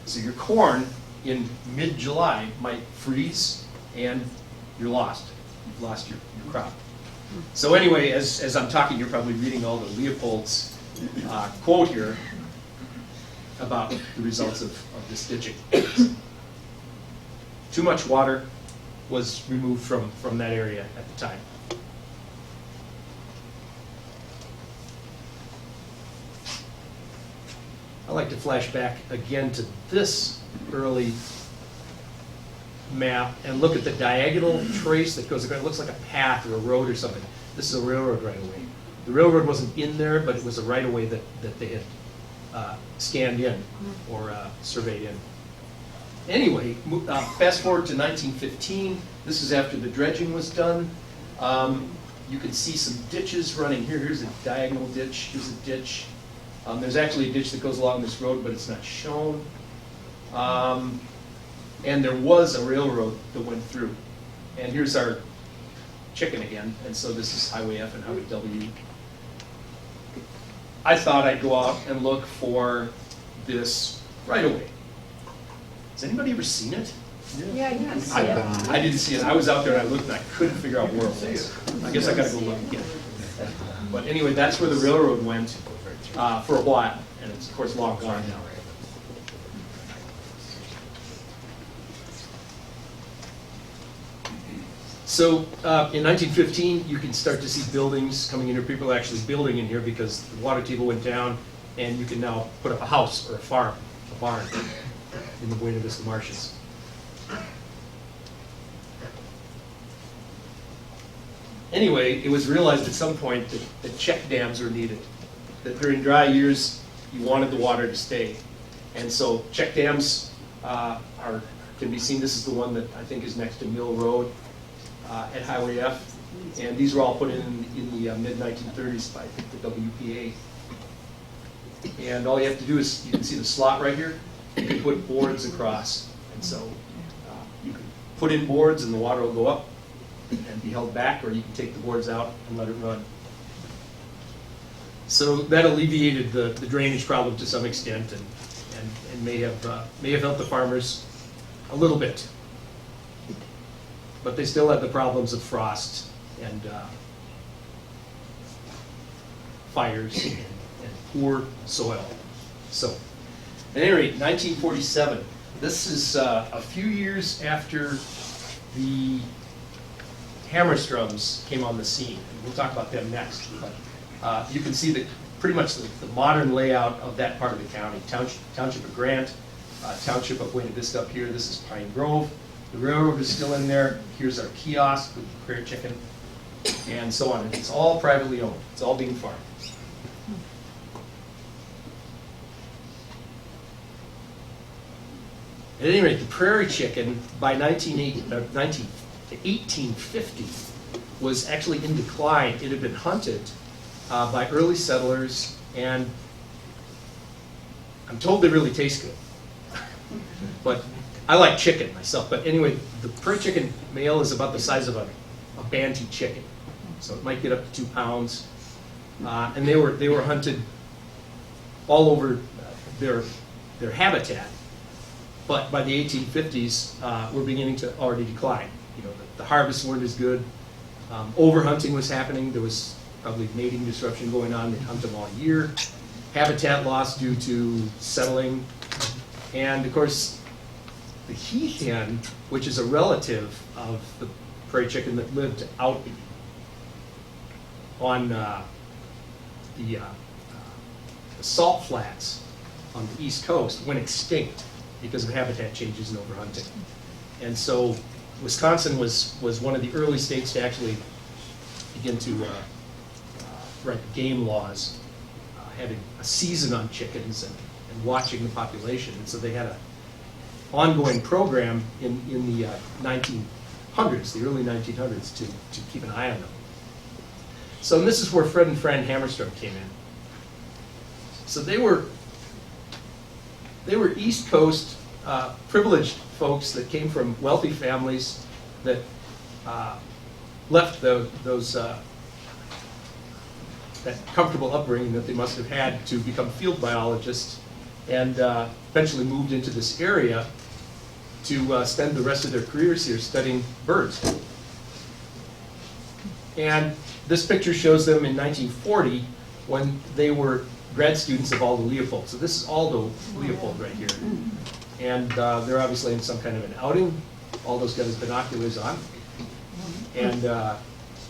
So your corn in mid-July might freeze and you're lost. You've lost your crop. So anyway, as I'm talking, you're probably reading all the Leopold's quote here about the results of this ditching. Too much water was removed from that area at the time. I like to flash back again to this early map and look at the diagonal trace that goes across. It looks like a path or a road or something. This is a railroad right-of-way. The railroad wasn't in there, but it was a right-of-way that they had scanned in or surveyed in. Anyway, fast forward to 1915. This is after the dredging was done. You can see some ditches running here. Here's a diagonal ditch. Here's a ditch. There's actually a ditch that goes along this road, but it's not shown. And there was a railroad that went through. And here's our chicken again. And so this is Highway F and Highway W. I thought I'd go out and look for this right away. Has anybody ever seen it? Yeah, yes. I didn't see it. I was out there and I looked and I couldn't figure out where it was. I guess I gotta go look again. But anyway, that's where the railroad went for a while. And it's of course long gone now. So in 1915, you can start to see buildings coming in here. People are actually building in here because the water table went down, and you can now put up a house or a farm, a barn, in the Buena Vista Marshes. Anyway, it was realized at some point that check dams were needed. That during dry years, you wanted the water to stay. And so check dams can be seen. This is the one that I think is next to Mill Road. At Highway F, and these were all put in the mid-1930s by, I think, the WPA. And all you have to do is, you can see the slot right here, you can put boards across. And so you can put in boards and the water will go up and be held back, or you can take the boards out and let it run. So that alleviated the drainage problem to some extent, and may have helped the farmers a little bit. But they still had the problems of frost and fires and poor soil. So, at any rate, 1947. This is a few years after the Hamerstroms came on the scene. And we'll talk about them next. But you can see that pretty much the modern layout of that part of the county. Township of Grant, Township of Buena Vista up here. This is Pine Grove. The railroad is still in there. Here's our kiosk with the prairie chicken, and so on. It's all privately owned. It's all being farmed. At any rate, the prairie chicken by 1850 was actually in decline. It had been hunted by early settlers, and I'm told they really taste good. But I like chicken myself, but anyway, the prairie chicken male is about the size of a Banty chicken, so it might get up to 2 pounds. And they were hunted all over their habitat, but by the 1850s, were beginning to already decline. You know, the harvests weren't as good. Overhunting was happening. There was probably mating disruption going on. They'd hunt them all year. Habitat loss due to settling, and of course, the heath hen, which is a relative of the prairie chicken that lived out on the salt flats on the East Coast, went extinct because of habitat changes and overhunting. And so Wisconsin was one of the early states to actually begin to write game laws, having a season on chickens and watching the population. And so they had a ongoing program in the 1900s, the early 1900s, to keep an eye on them. So this is where Fred and Fran Hamerstrom came in. So they were East Coast privileged folks that came from wealthy families that left that comfortable upbringing that they must have had to become field biologists, and eventually moved into this area to spend the rest of their careers here studying birds. And this picture shows them in 1940 when they were grad students of Aldo Leopold. So this is Aldo Leopold right here. And they're obviously in some kind of an outing. Aldo's got his binoculars on. And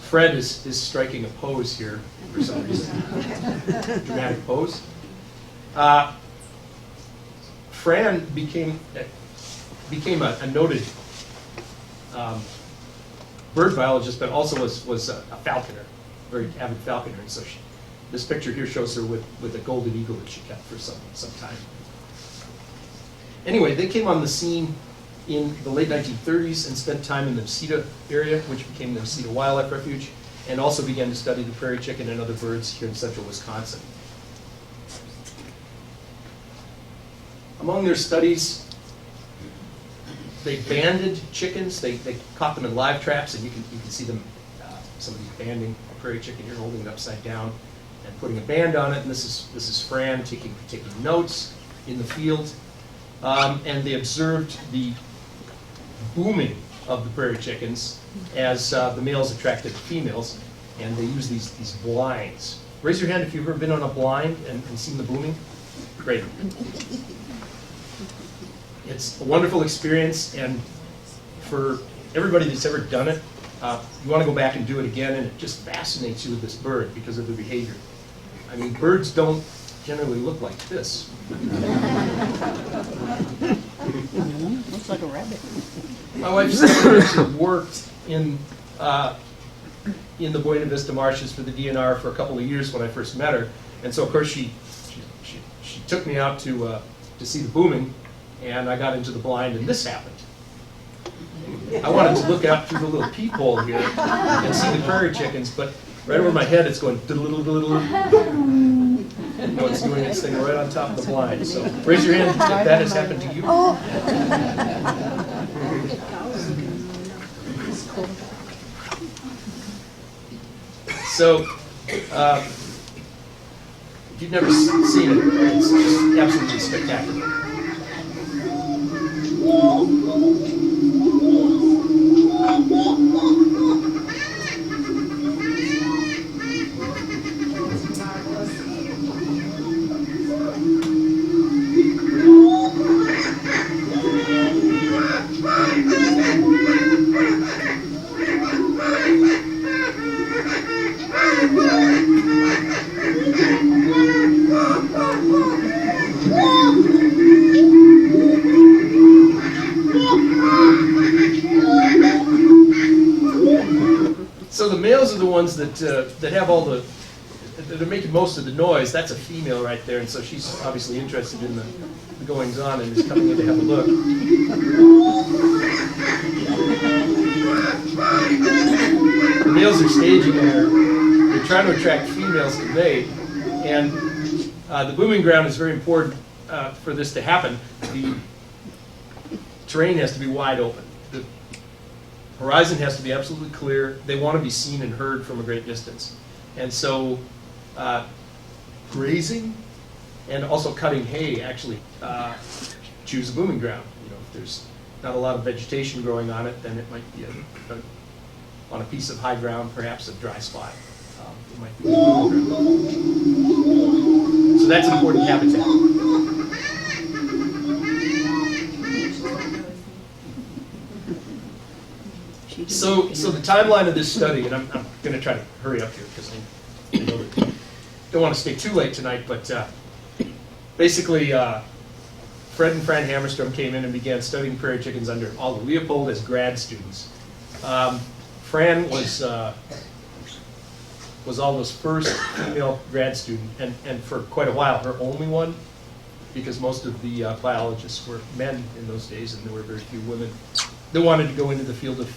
Fred is striking a pose here for some reason. Dramatic pose. Fran became a noted bird biologist, but also was a falconer, very avid falconer. And so this picture here shows her with a golden eagle that she kept for some time. Anyway, they came on the scene in the late 1930s and spent time in the Meseta area, which became the Meseta Wildlife Refuge, and also began to study the prairie chicken and other birds here in central Wisconsin. Among their studies, they banded chickens. They caught them in live traps, and you can see them, somebody banding a prairie chicken here, holding it upside down and putting a band on it. And this is Fran taking notes in the field. And they observed the booming of the prairie chickens as the males attracted the females, and they used these blinds. Raise your hand if you've ever been on a blind and seen the booming. Great. It's a wonderful experience, and for everybody that's ever done it, you want to go back and do it again, and it just fascinates you with this bird because of the behavior. I mean, birds don't generally look like this. Looks like a rabbit. My wife actually worked in the Buena Vista Marshes for the DNR for a couple of years when I first met her, and so of course she took me out to see the booming, and I got into the blind, and this happened. I wanted to look out through the little peephole here and see the prairie chickens, but right over my head it's going diddle-diddle-diddle. You know, it's doing its thing right on top of the blind. So raise your hand if that has happened to you. So, if you've never seen it, it's just absolutely spectacular. So the males are the ones that have all that are making most of the noise. That's a female right there, and so she's obviously interested in the goings on and is coming in to have a look. The males are staging and they're trying to attract females to mate, and the booming ground is very important for this to happen. The terrain has to be wide open. The horizon has to be absolutely clear. They want to be seen and heard from a great distance. And so grazing and also cutting hay actually choose a booming ground. You know, if there's not a lot of vegetation growing on it, then it might be on a piece of high ground, perhaps a dry spot. It might be a booming ground. So that's important habitat. So the timeline of this study, and I'm going to try to hurry up here because I don't want to stay too late tonight, but basically Fred and Fran Hamerstrom came in and began studying prairie chickens under Aldo Leopold as grad students. Fran was Aldo's first female grad student, and for quite a while her only one, because most of the biologists were men in those days and there were very few women that wanted to go into the field of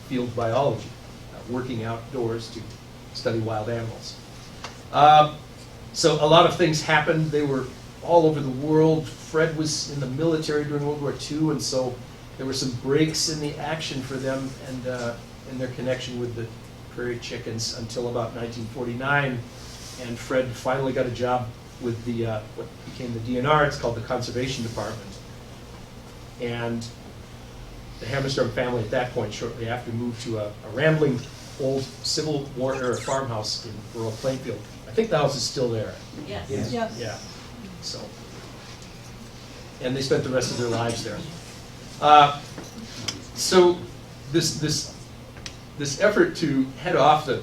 field biology, working outdoors to study wild animals. So a lot of things happened. They were all over the world. Fred was in the military during World War II, and so there were some breaks in the action for them and in their connection with the prairie chickens until about 1949. And Fred finally got a job with the what became the DNR. It's called the Conservation Department. And the Hamerstrom family at that point, shortly after, moved to a rambling old Civil War era farmhouse in rural Plainfield. I think the house is still there. Yes. Yes. Yeah, so. And they spent the rest of their lives there. So this effort to head off the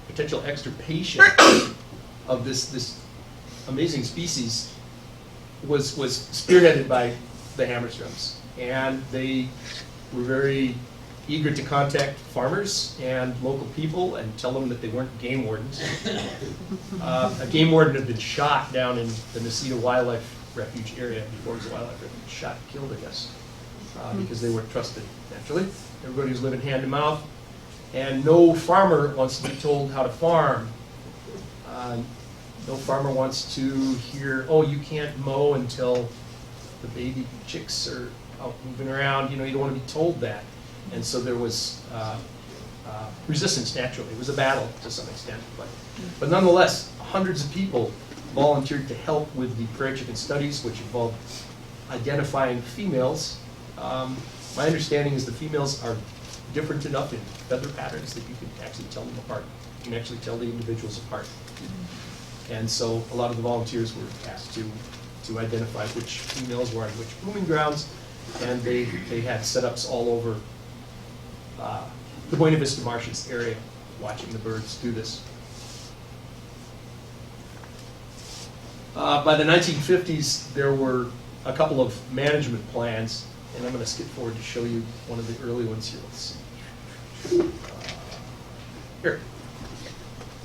potential extirpation of this amazing species was spearheaded by the Hamerstroms. And they were very eager to contact farmers and local people and tell them that they weren't game wardens. A game warden had been shot down in the Necedah Wildlife Refuge area before it was a wildlife refuge. Shot and killed, I guess, because they weren't trusted, naturally. Everybody was living hand to mouth. And no farmer wants to be told how to farm. No farmer wants to hear, oh, you can't mow until the baby chicks are out moving around. You know, you don't want to be told that. And so there was resistance naturally. It was a battle to some extent. But nonetheless, hundreds of people volunteered to help with the prairie chicken studies, which involved identifying females. My understanding is the females are different enough in feather patterns that you can actually tell them apart. You can actually tell the individuals apart. And so a lot of the volunteers were asked to identify which females were on which booming grounds, and they had setups all over the Buena Vista Marshes area, watching the birds do this. By the 1950s, there were a couple of management plans, and I'm going to skip forward to show you one of the early ones here. Let's see. Here.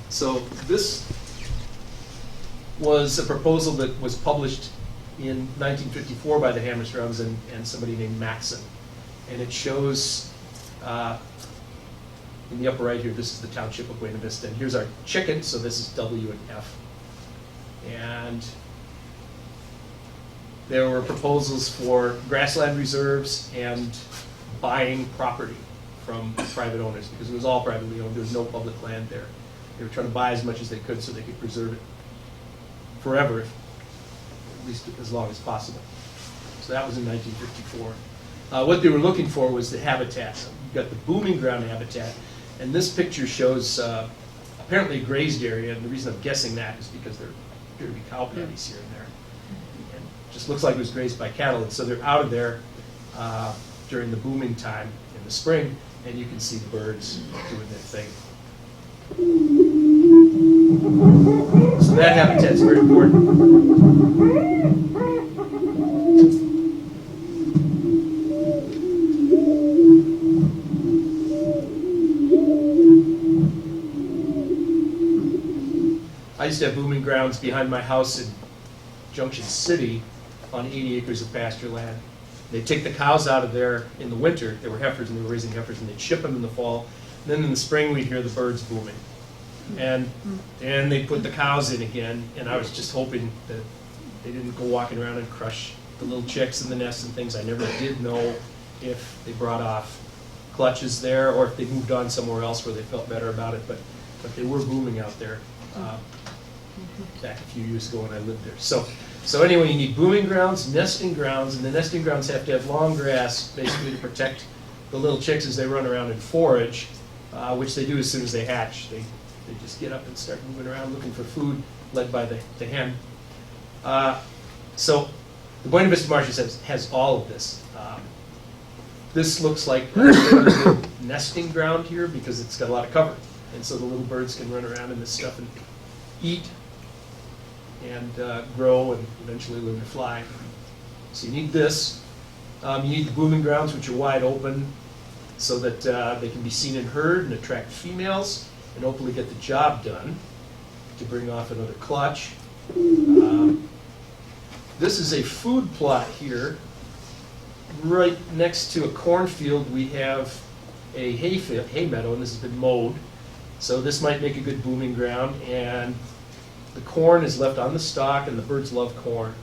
So this was a proposal that was published in 1954 by the Hamerstroms and somebody named Maxson. And it shows, in the upper right here, this is the township of Buena Vista. And here's our chicken, so this is W and F. And there were proposals for grassland reserves and buying property from private owners, because it was all privately owned. There was no public land there. They were trying to buy as much as they could so they could preserve it forever, at least as long as possible. So that was in 1954. What they were looking for was the habitat. You've got the booming ground habitat, and this picture shows apparently a grazed area, and the reason I'm guessing that is because there appear to be cow patties here and there. And it just looks like it was grazed by cattle, and so they're out of there during the booming time in the spring, and you can see the birds doing their thing. So that habitat's very important. I used to have booming grounds behind my house in Junction City on 80 acres of pasture land. They'd take the cows out of there in the winter. They were heifers and they were raising heifers, and they'd ship them in the fall. And then in the spring we'd hear the birds booming. And they'd put the cows in again, and I was just hoping that they didn't go walking around and crush the little chicks in the nests and things. I never did know if they brought off clutches there or if they moved on somewhere else where they felt better about it, but they were booming out there back a few years ago when I lived there. So anyway, you need booming grounds, nesting grounds, and the nesting grounds have to have long grass basically to protect the little chicks as they run around and forage, which they do as soon as they hatch. They just get up and start moving around looking for food, led by the hen. So the Buena Vista Marshes has all of this. This looks like a really good nesting ground here because it's got a lot of cover. And so the little birds can run around in this stuff and eat and grow and eventually learn to fly. So you need this. You need the booming grounds, which are wide open so that they can be seen and heard and attract females and hopefully get the job done to bring off another clutch. This is a food plot here. Right next to a cornfield, we have a hay meadow, and this has been mowed. So this might make a good booming ground, and the corn is left on the stalk, and the birds love corn.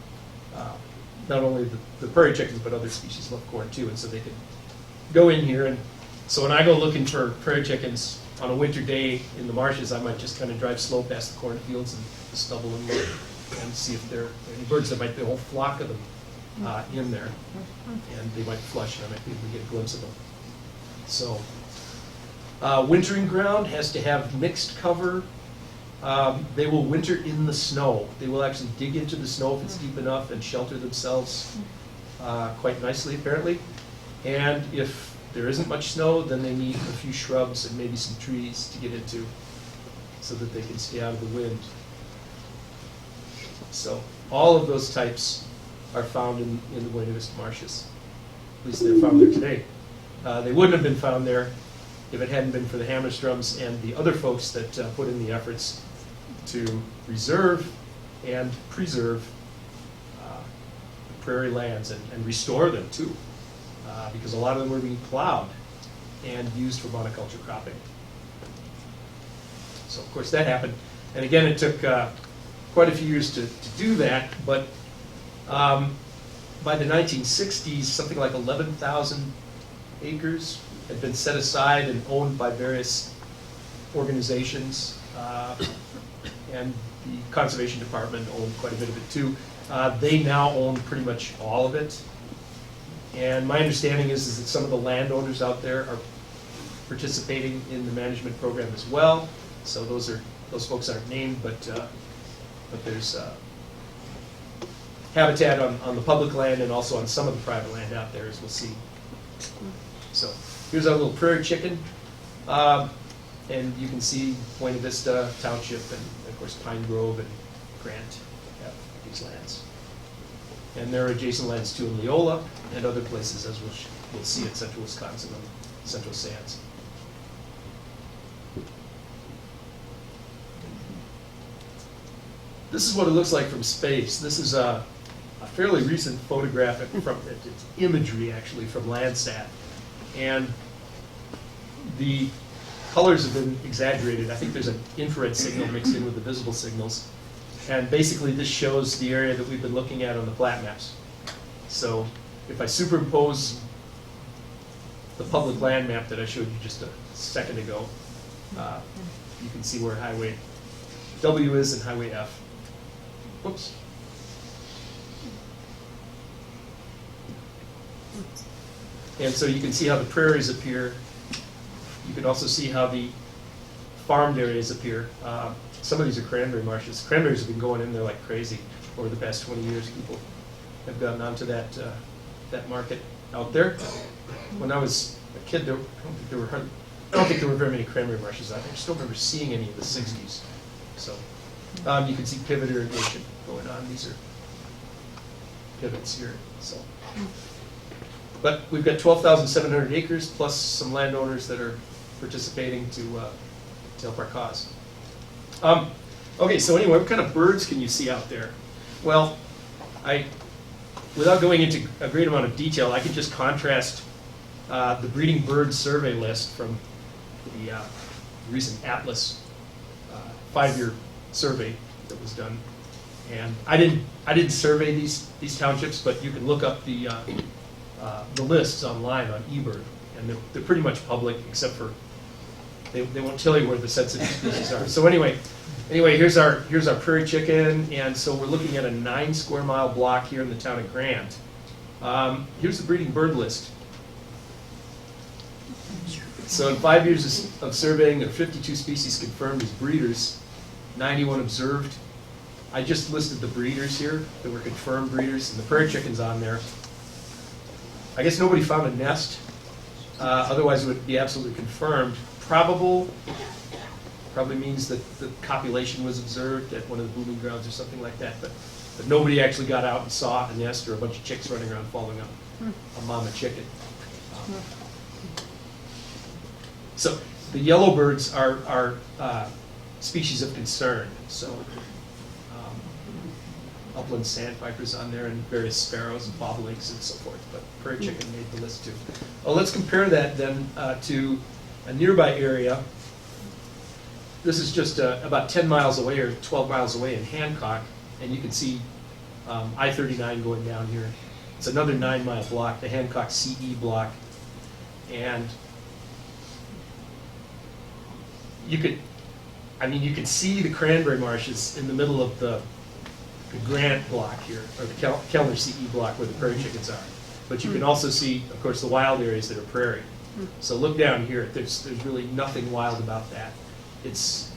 Not only the prairie chickens, but other species love corn too, and so they can go in here. And so when I go looking for prairie chickens on a winter day in the marshes, I might just kind of drive slow past the cornfields and the stubble and look and see if there are any birds. There might be a whole flock of them in there, and they might flush, and I might be able to get a glimpse of them. So Wintering ground has to have mixed cover. They will winter in the snow. They will actually dig into the snow if it's deep enough and shelter themselves quite nicely, apparently. And if there isn't much snow, then they need a few shrubs and maybe some trees to get into so that they can stay out of the wind. So all of those types are found in the Buena Vista Marshes. At least they're found there today. They wouldn't have been found there if it hadn't been for the Hamerstroms and the other folks that put in the efforts to reserve and preserve the prairie lands and restore them too, because a lot of them were being plowed and used for monoculture cropping. So of course that happened, and again it took quite a few years to do that, but by the 1960s something like 11,000 acres had been set aside and owned by various organizations, and the Conservation Department owned quite a bit of it too. They now own pretty much all of it. And my understanding is that some of the landowners out there are participating in the management program as well. So those folks aren't named, but there's habitat on the public land and also on some of the private land out there, as we'll see. So here's our little prairie chicken. And you can see Buena Vista Township and, of course, Pine Grove and Grant have these lands. And there are adjacent lands too in Leola and other places, as we'll see in central Wisconsin on Central Sands. This is what it looks like from space. This is a fairly recent photograph it's imagery actually from Landsat. And the colors have been exaggerated. I think there's an infrared signal mixed in with the visible signals. And basically this shows the area that we've been looking at on the plat maps. So if I superimpose the public land map that I showed you just a second ago, you can see where Highway W is and Highway F. Whoops. And so you can see how the prairies appear. You can also see how the farmed areas appear. Some of these are cranberry marshes. Cranberries have been going in there like crazy over the past 20 years. People have gotten onto that market out there. When I was a kid, I don't think there were very many cranberry marshes out there. I just don't remember seeing any in the 60s. So you can see pivot irrigation going on. These are pivots here. So, but we've got 12,700 acres plus some landowners that are participating to help our cause. Okay, so anyway, what kind of birds can you see out there? Well, without going into a great amount of detail, I could just contrast the breeding bird survey list from the recent Atlas 5-year survey that was done. And I didn't survey these townships, but you can look up the lists online on eBird, and they're pretty much public, except for they won't tell you where the sensitive species are. So anyway, here's our prairie chicken, and so we're looking at a 9 square mile block here in the town of Grant. Here's the breeding bird list. So in 5 years of surveying, there are 52 species confirmed as breeders, 91 observed. I just listed the breeders here that were confirmed breeders, and the prairie chicken's on there. I guess nobody found a nest, otherwise it would be absolutely confirmed. Probably means that the copulation was observed at one of the booming grounds or something like that, but nobody actually got out and saw a nest or a bunch of chicks running around following up a mama chicken. So the yellowbirds are species of concern. So upland sandpipers on there and various sparrows and bobolinks and so forth, but prairie chicken made the list too. Well, let's compare that then to a nearby area. This is just about 10 miles away or 12 miles away in Hancock, and you can see I-39 going down here. It's another 9-mile block, the Hancock CE block, and you could see the cranberry marshes in the middle of the Grant block here, or the Kellner CE block where the prairie chickens are. But you can also see, of course, the wild areas that are prairie. So look down here, there's really nothing wild about that. It's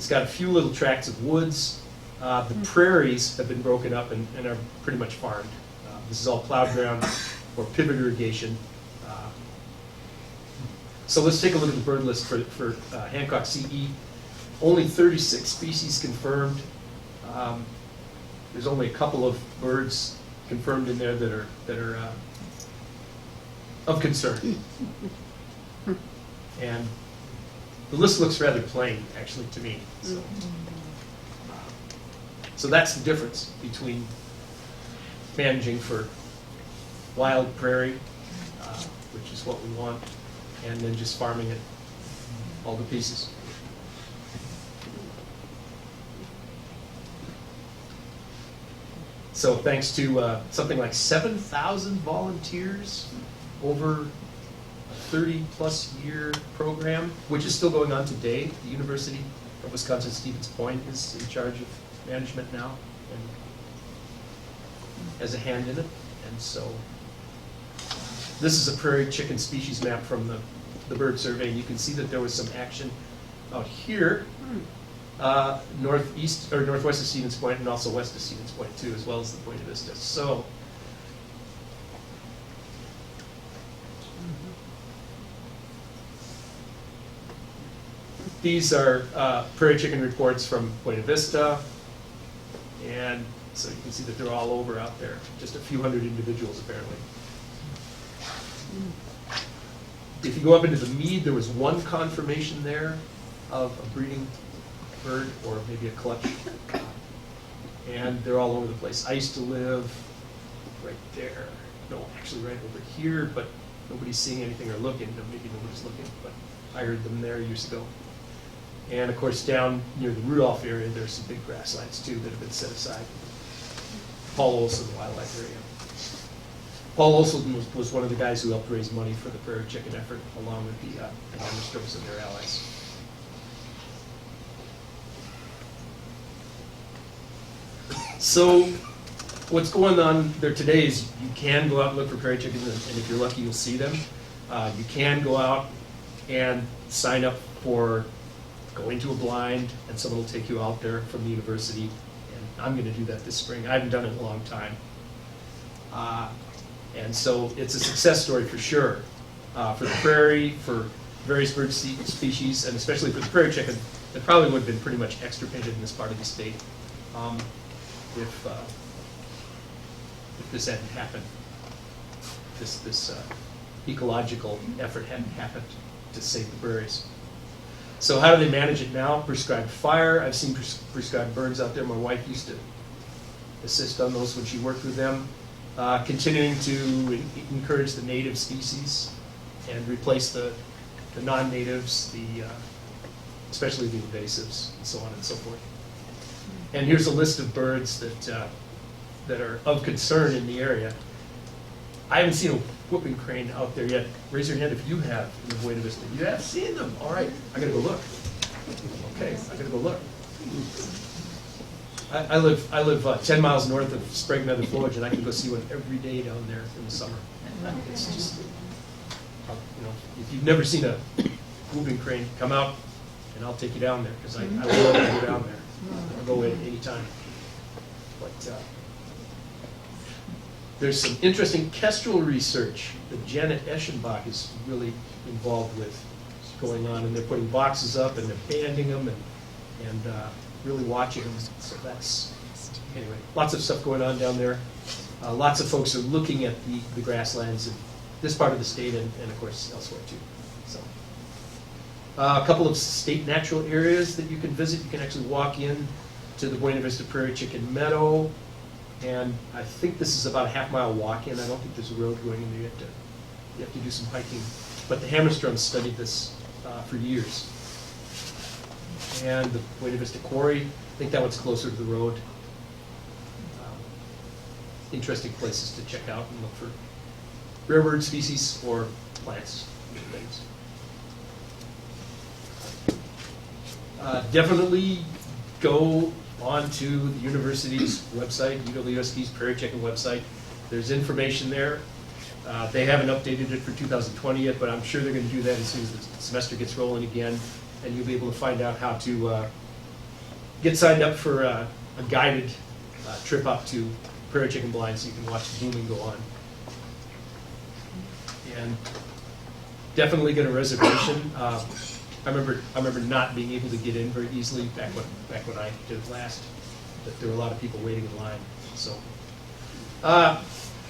got a few little tracts of woods. The prairies have been broken up and are pretty much farmed. This is all plowed ground or pivot irrigation. So let's take a look at the bird list for Hancock CE. Only 36 species confirmed. There's only a couple of birds confirmed in there that are of concern. And the list looks rather plain, actually, to me. So that's the difference between managing for wild prairie, which is what we want, and then just farming it all to pieces. So thanks to something like 7,000 volunteers over a 30-plus year program, which is still going on today. The University of Wisconsin-Stevens Point is in charge of management now and has a hand in it. And so this is a prairie chicken species map from the bird survey. And you can see that there was some action out here, northeast or northwest of Stevens Point, and also west of Stevens Point too, as well as the Buena Vista. So these are prairie chicken reports from Buena Vista, and so you can see that they're all over out there. Just a few hundred individuals apparently. If you go up into the mead, there was one confirmation there of a breeding bird or maybe a clutch, and they're all over the place. I used to live right there, no, actually right over here, but nobody's seeing anything or looking. Maybe nobody's looking, but I heard them there years ago. And of course, down near the Rudolph area, there's some big grasslands too that have been set aside. Paul Olson Wildlife Area. Paul Olson was one of the guys who helped raise money for the prairie chicken effort, along with the Hamerstroms and their allies. So what's going on there today is you can go out and look for prairie chickens, and if you're lucky, you'll see them. You can go out and sign up for going to a blind, and someone will take you out there from the university. And I'm going to do that this spring. I haven't done it in a long time. And so it's a success story for sure. For the prairie, for various bird species, and especially for the prairie chicken, that probably would have been pretty much extirpated in this part of the state if this hadn't happened. This ecological effort hadn't happened to save the prairies. So how do they manage it now? Prescribed fire. I've seen prescribed burns out there. My wife used to assist on those when she worked with them. Continuing to encourage the native species and replace the non-natives, especially the invasives, and so on and so forth. And here's a list of birds that are of concern in the area. I haven't seen a whooping crane out there yet. Raise your hand if you have in the Buena Vista. You have seen them. All right, I gotta go look. Okay, I gotta go look. I live 10 miles north of Sprague Nether Village, and I can go see one every day down there in the summer. It's just, if you've never seen a whooping crane, come out, and I'll take you down there, because I love to go down there. I'll go in anytime. But there's some interesting kestrel research that Janet Eschenbach is really involved with going on, and they're putting boxes up and they're banding them and really watching them. So that's, anyway, lots of stuff going on down there. Lots of folks are looking at the grasslands in this part of the state and of course elsewhere too. So a couple of state natural areas that you can visit. You can actually walk in to the Buena Vista Prairie Chicken Meadow, and I think this is about a half-mile walk-in. I don't think there's a road going in there. You have to do some hiking. But the Hamerstroms studied this for years. And the Buena Vista Quarry, I think that one's closer to the road. Interesting places to check out and look for rare bird species or plants and things. Definitely go onto the university's website, UWSP's Prairie Chicken website. There's information there. They haven't updated it for 2020 yet, but I'm sure they're going to do that as soon as the semester gets rolling again, and you'll be able to find out how to get signed up for a guided trip up to Prairie Chicken Blind so you can watch the blooming go on. And definitely get a reservation. I remember not being able to get in very easily back when I did it last. That there were a lot of people waiting in line. So I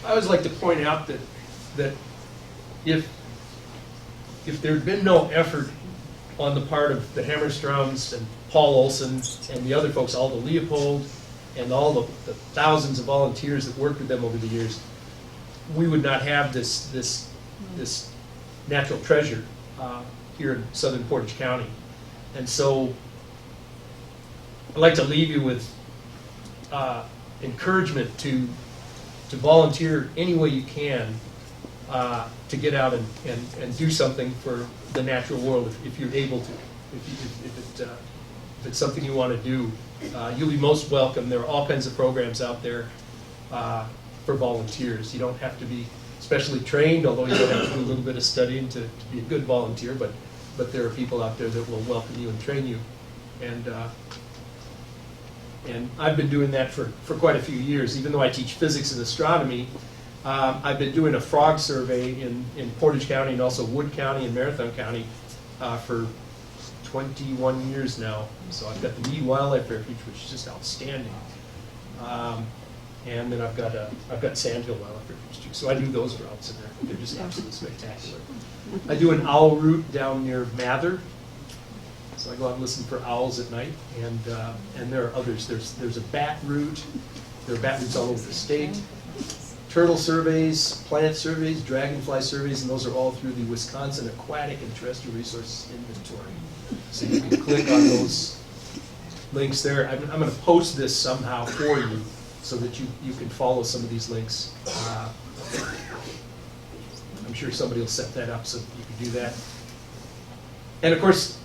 always like to point out that if there had been no effort on the part of the Hamerstroms and Paul Olson and the other folks, Aldo Leopold, and all the thousands of volunteers that worked with them over the years, we would not have this natural treasure here in southern Portage County. And so I'd like to leave you with encouragement to volunteer any way you can to get out and do something for the natural world if you're able to. If it's something you want to do, you'll be most welcome. There are all kinds of programs out there for volunteers. You don't have to be specially trained, although you don't have to do a little bit of studying to be a good volunteer, but there are people out there that will welcome you and train you. And I've been doing that for quite a few years. Even though I teach physics and astronomy, I've been doing a frog survey in Portage County and also Wood County and Marathon County for 21 years now. So I've got the Mead Wildlife Refuge, which is just outstanding. And then I've got Sandhill Wildlife Refuge too. So I do those routes, and they're just absolutely spectacular. I do an owl route down near Mather. So I go out and listen for owls at night, and there are others. There's a bat route. There are bat routes all over the state. Turtle surveys, plant surveys, dragonfly surveys, and those are all through the Wisconsin Aquatic and Terrestrial Resources Inventory. So you can click on those links there. I'm going to post this somehow for you so that you can follow some of these links. I'm sure somebody will set that up so you can do that. And of course,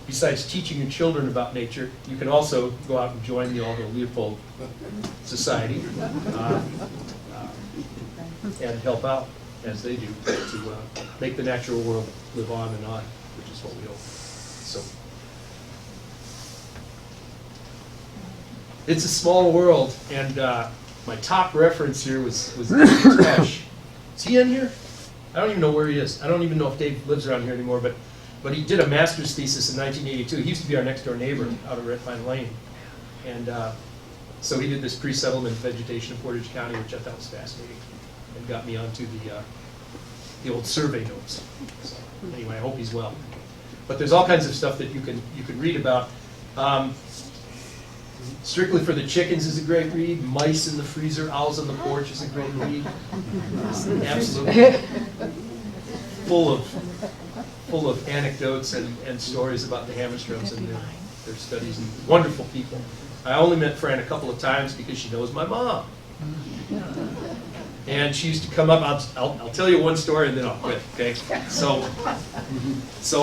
besides teaching your children about nature, you can also go out and join the Aldo Leopold Society and help out, as they do, to make the natural world live on and on, which is what we hope. So, it's a small world, and my top reference here was Dave Tesh. Is he in here? I don't even know where he is. I don't even know if Dave lives around here anymore, but he did a master's thesis in 1982. He used to be our next door neighbor out of Red Pine Lane. And so he did this pre-settlement vegetation in Portage County, which I thought was fascinating, and got me onto the old survey notes. So anyway, I hope he's well. But there's all kinds of stuff that you can read about. Strictly for the Chickens is a great read. Mice in the Freezer, Owls on the Porch is a great read. Absolutely full of anecdotes and stories about the Hamerstroms and their studies, and wonderful people. I only met Fran a couple of times because she knows my mom. And she used to come up, I'll tell you one story and then I'll quit, okay? So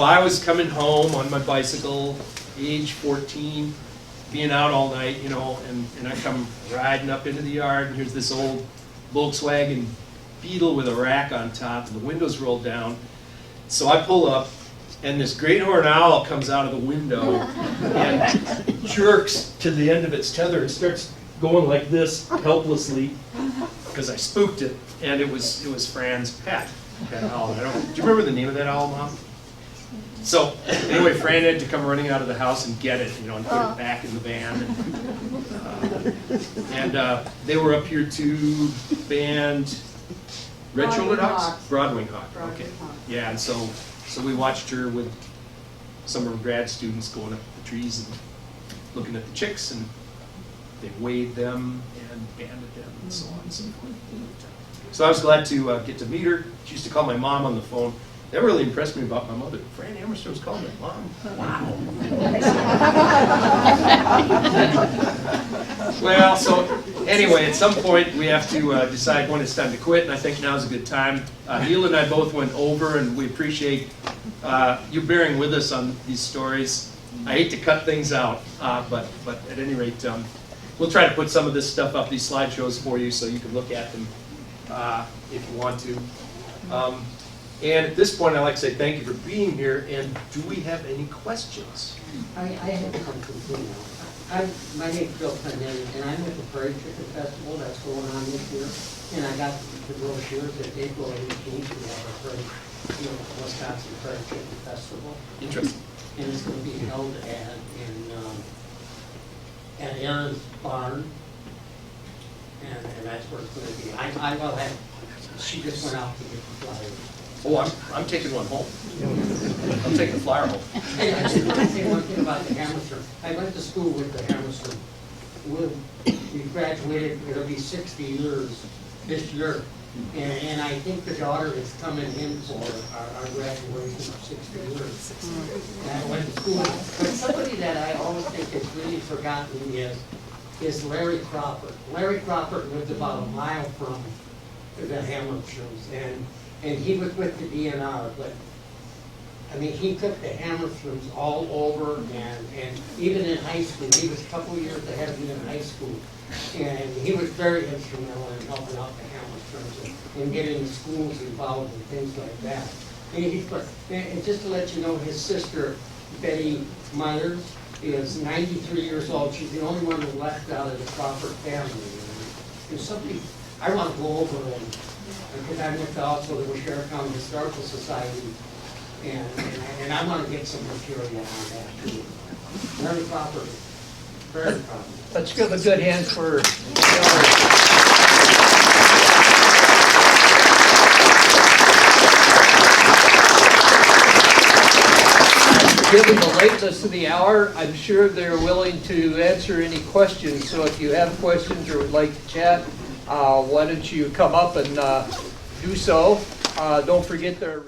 I was coming home on my bicycle, age 14, being out all night, you know, and I come riding up into the yard, and here's this old Volkswagen Beetle with a rack on top, and the windows rolled down. So I pull up, and this great horned owl comes out of the window and jerks to the end of its tether and starts going like this helplessly because I spooked it, and it was Fran's pet, that owl. Do you remember the name of that owl, Mom? So anyway, Fran had to come running out of the house and get it, you know, and put it back in the van. And they were up here to band red-shouldered hawks? Broadwing hawk. Okay. Yeah, and so we watched her with some of her grad students going up the trees and looking at the chicks, and they weighed them and banded them and so on and so forth. So I was glad to get to meet her. She used to call my mom on the phone. That really impressed me about my mother. Fran Hamerstrom's calling my mom. Wow. Well, so anyway, at some point we have to decide when it's time to quit, and I think now's a good time. Neil and I both went over, and we appreciate you bearing with us on these stories. I hate to cut things out, but at any rate, we'll try to put some of this stuff up, these slideshows for you, so you can look at them if you want to. And at this point, I'd like to say thank you for being here, and do we have any questions? I have something too now. My name's Bill Clinton, and I'm with the Prairie Chicken Festival that's going on this year. And I got the brochures at April 18th, we have our Prairie, Wisconsin Prairie Chicken Festival. Interesting. And it's going to be held at Aaron's Barn. And that's where it's going to be. I will have, she just went out to get the flyers. Oh, I'm taking one home. I'm taking the flyer home. Hey, I just want to say one thing about the Hamerstrom. I went to school with the Hamerstrom. We graduated, it'll be 60 years this year. And I think the daughter is coming in for our graduation of 60 years. And I went to school. But somebody that I always think is really forgotten is Larry Crawford. Larry Crawford lived about a mile from the Hamerstroms. And he was with the DNR, but I mean, he took the Hamerstroms all over, and even in high school, he was a couple years ahead of me in high school, and he was very instrumental in helping out the Hamerstroms and getting the schools involved and things like that. And just to let you know, his sister, Betty Myers, is 93 years old. She's the only one who left out of the Crawford family. And something I want to go over, because I'm with also the Washera County Historical Society, and I want to get some material on that too. Very proper, very proper. Let's give a good hand for given the lateness of the hour. I'm sure they're willing to answer any questions. So if you have questions or would like to chat, why don't you come up and do so. Don't forget their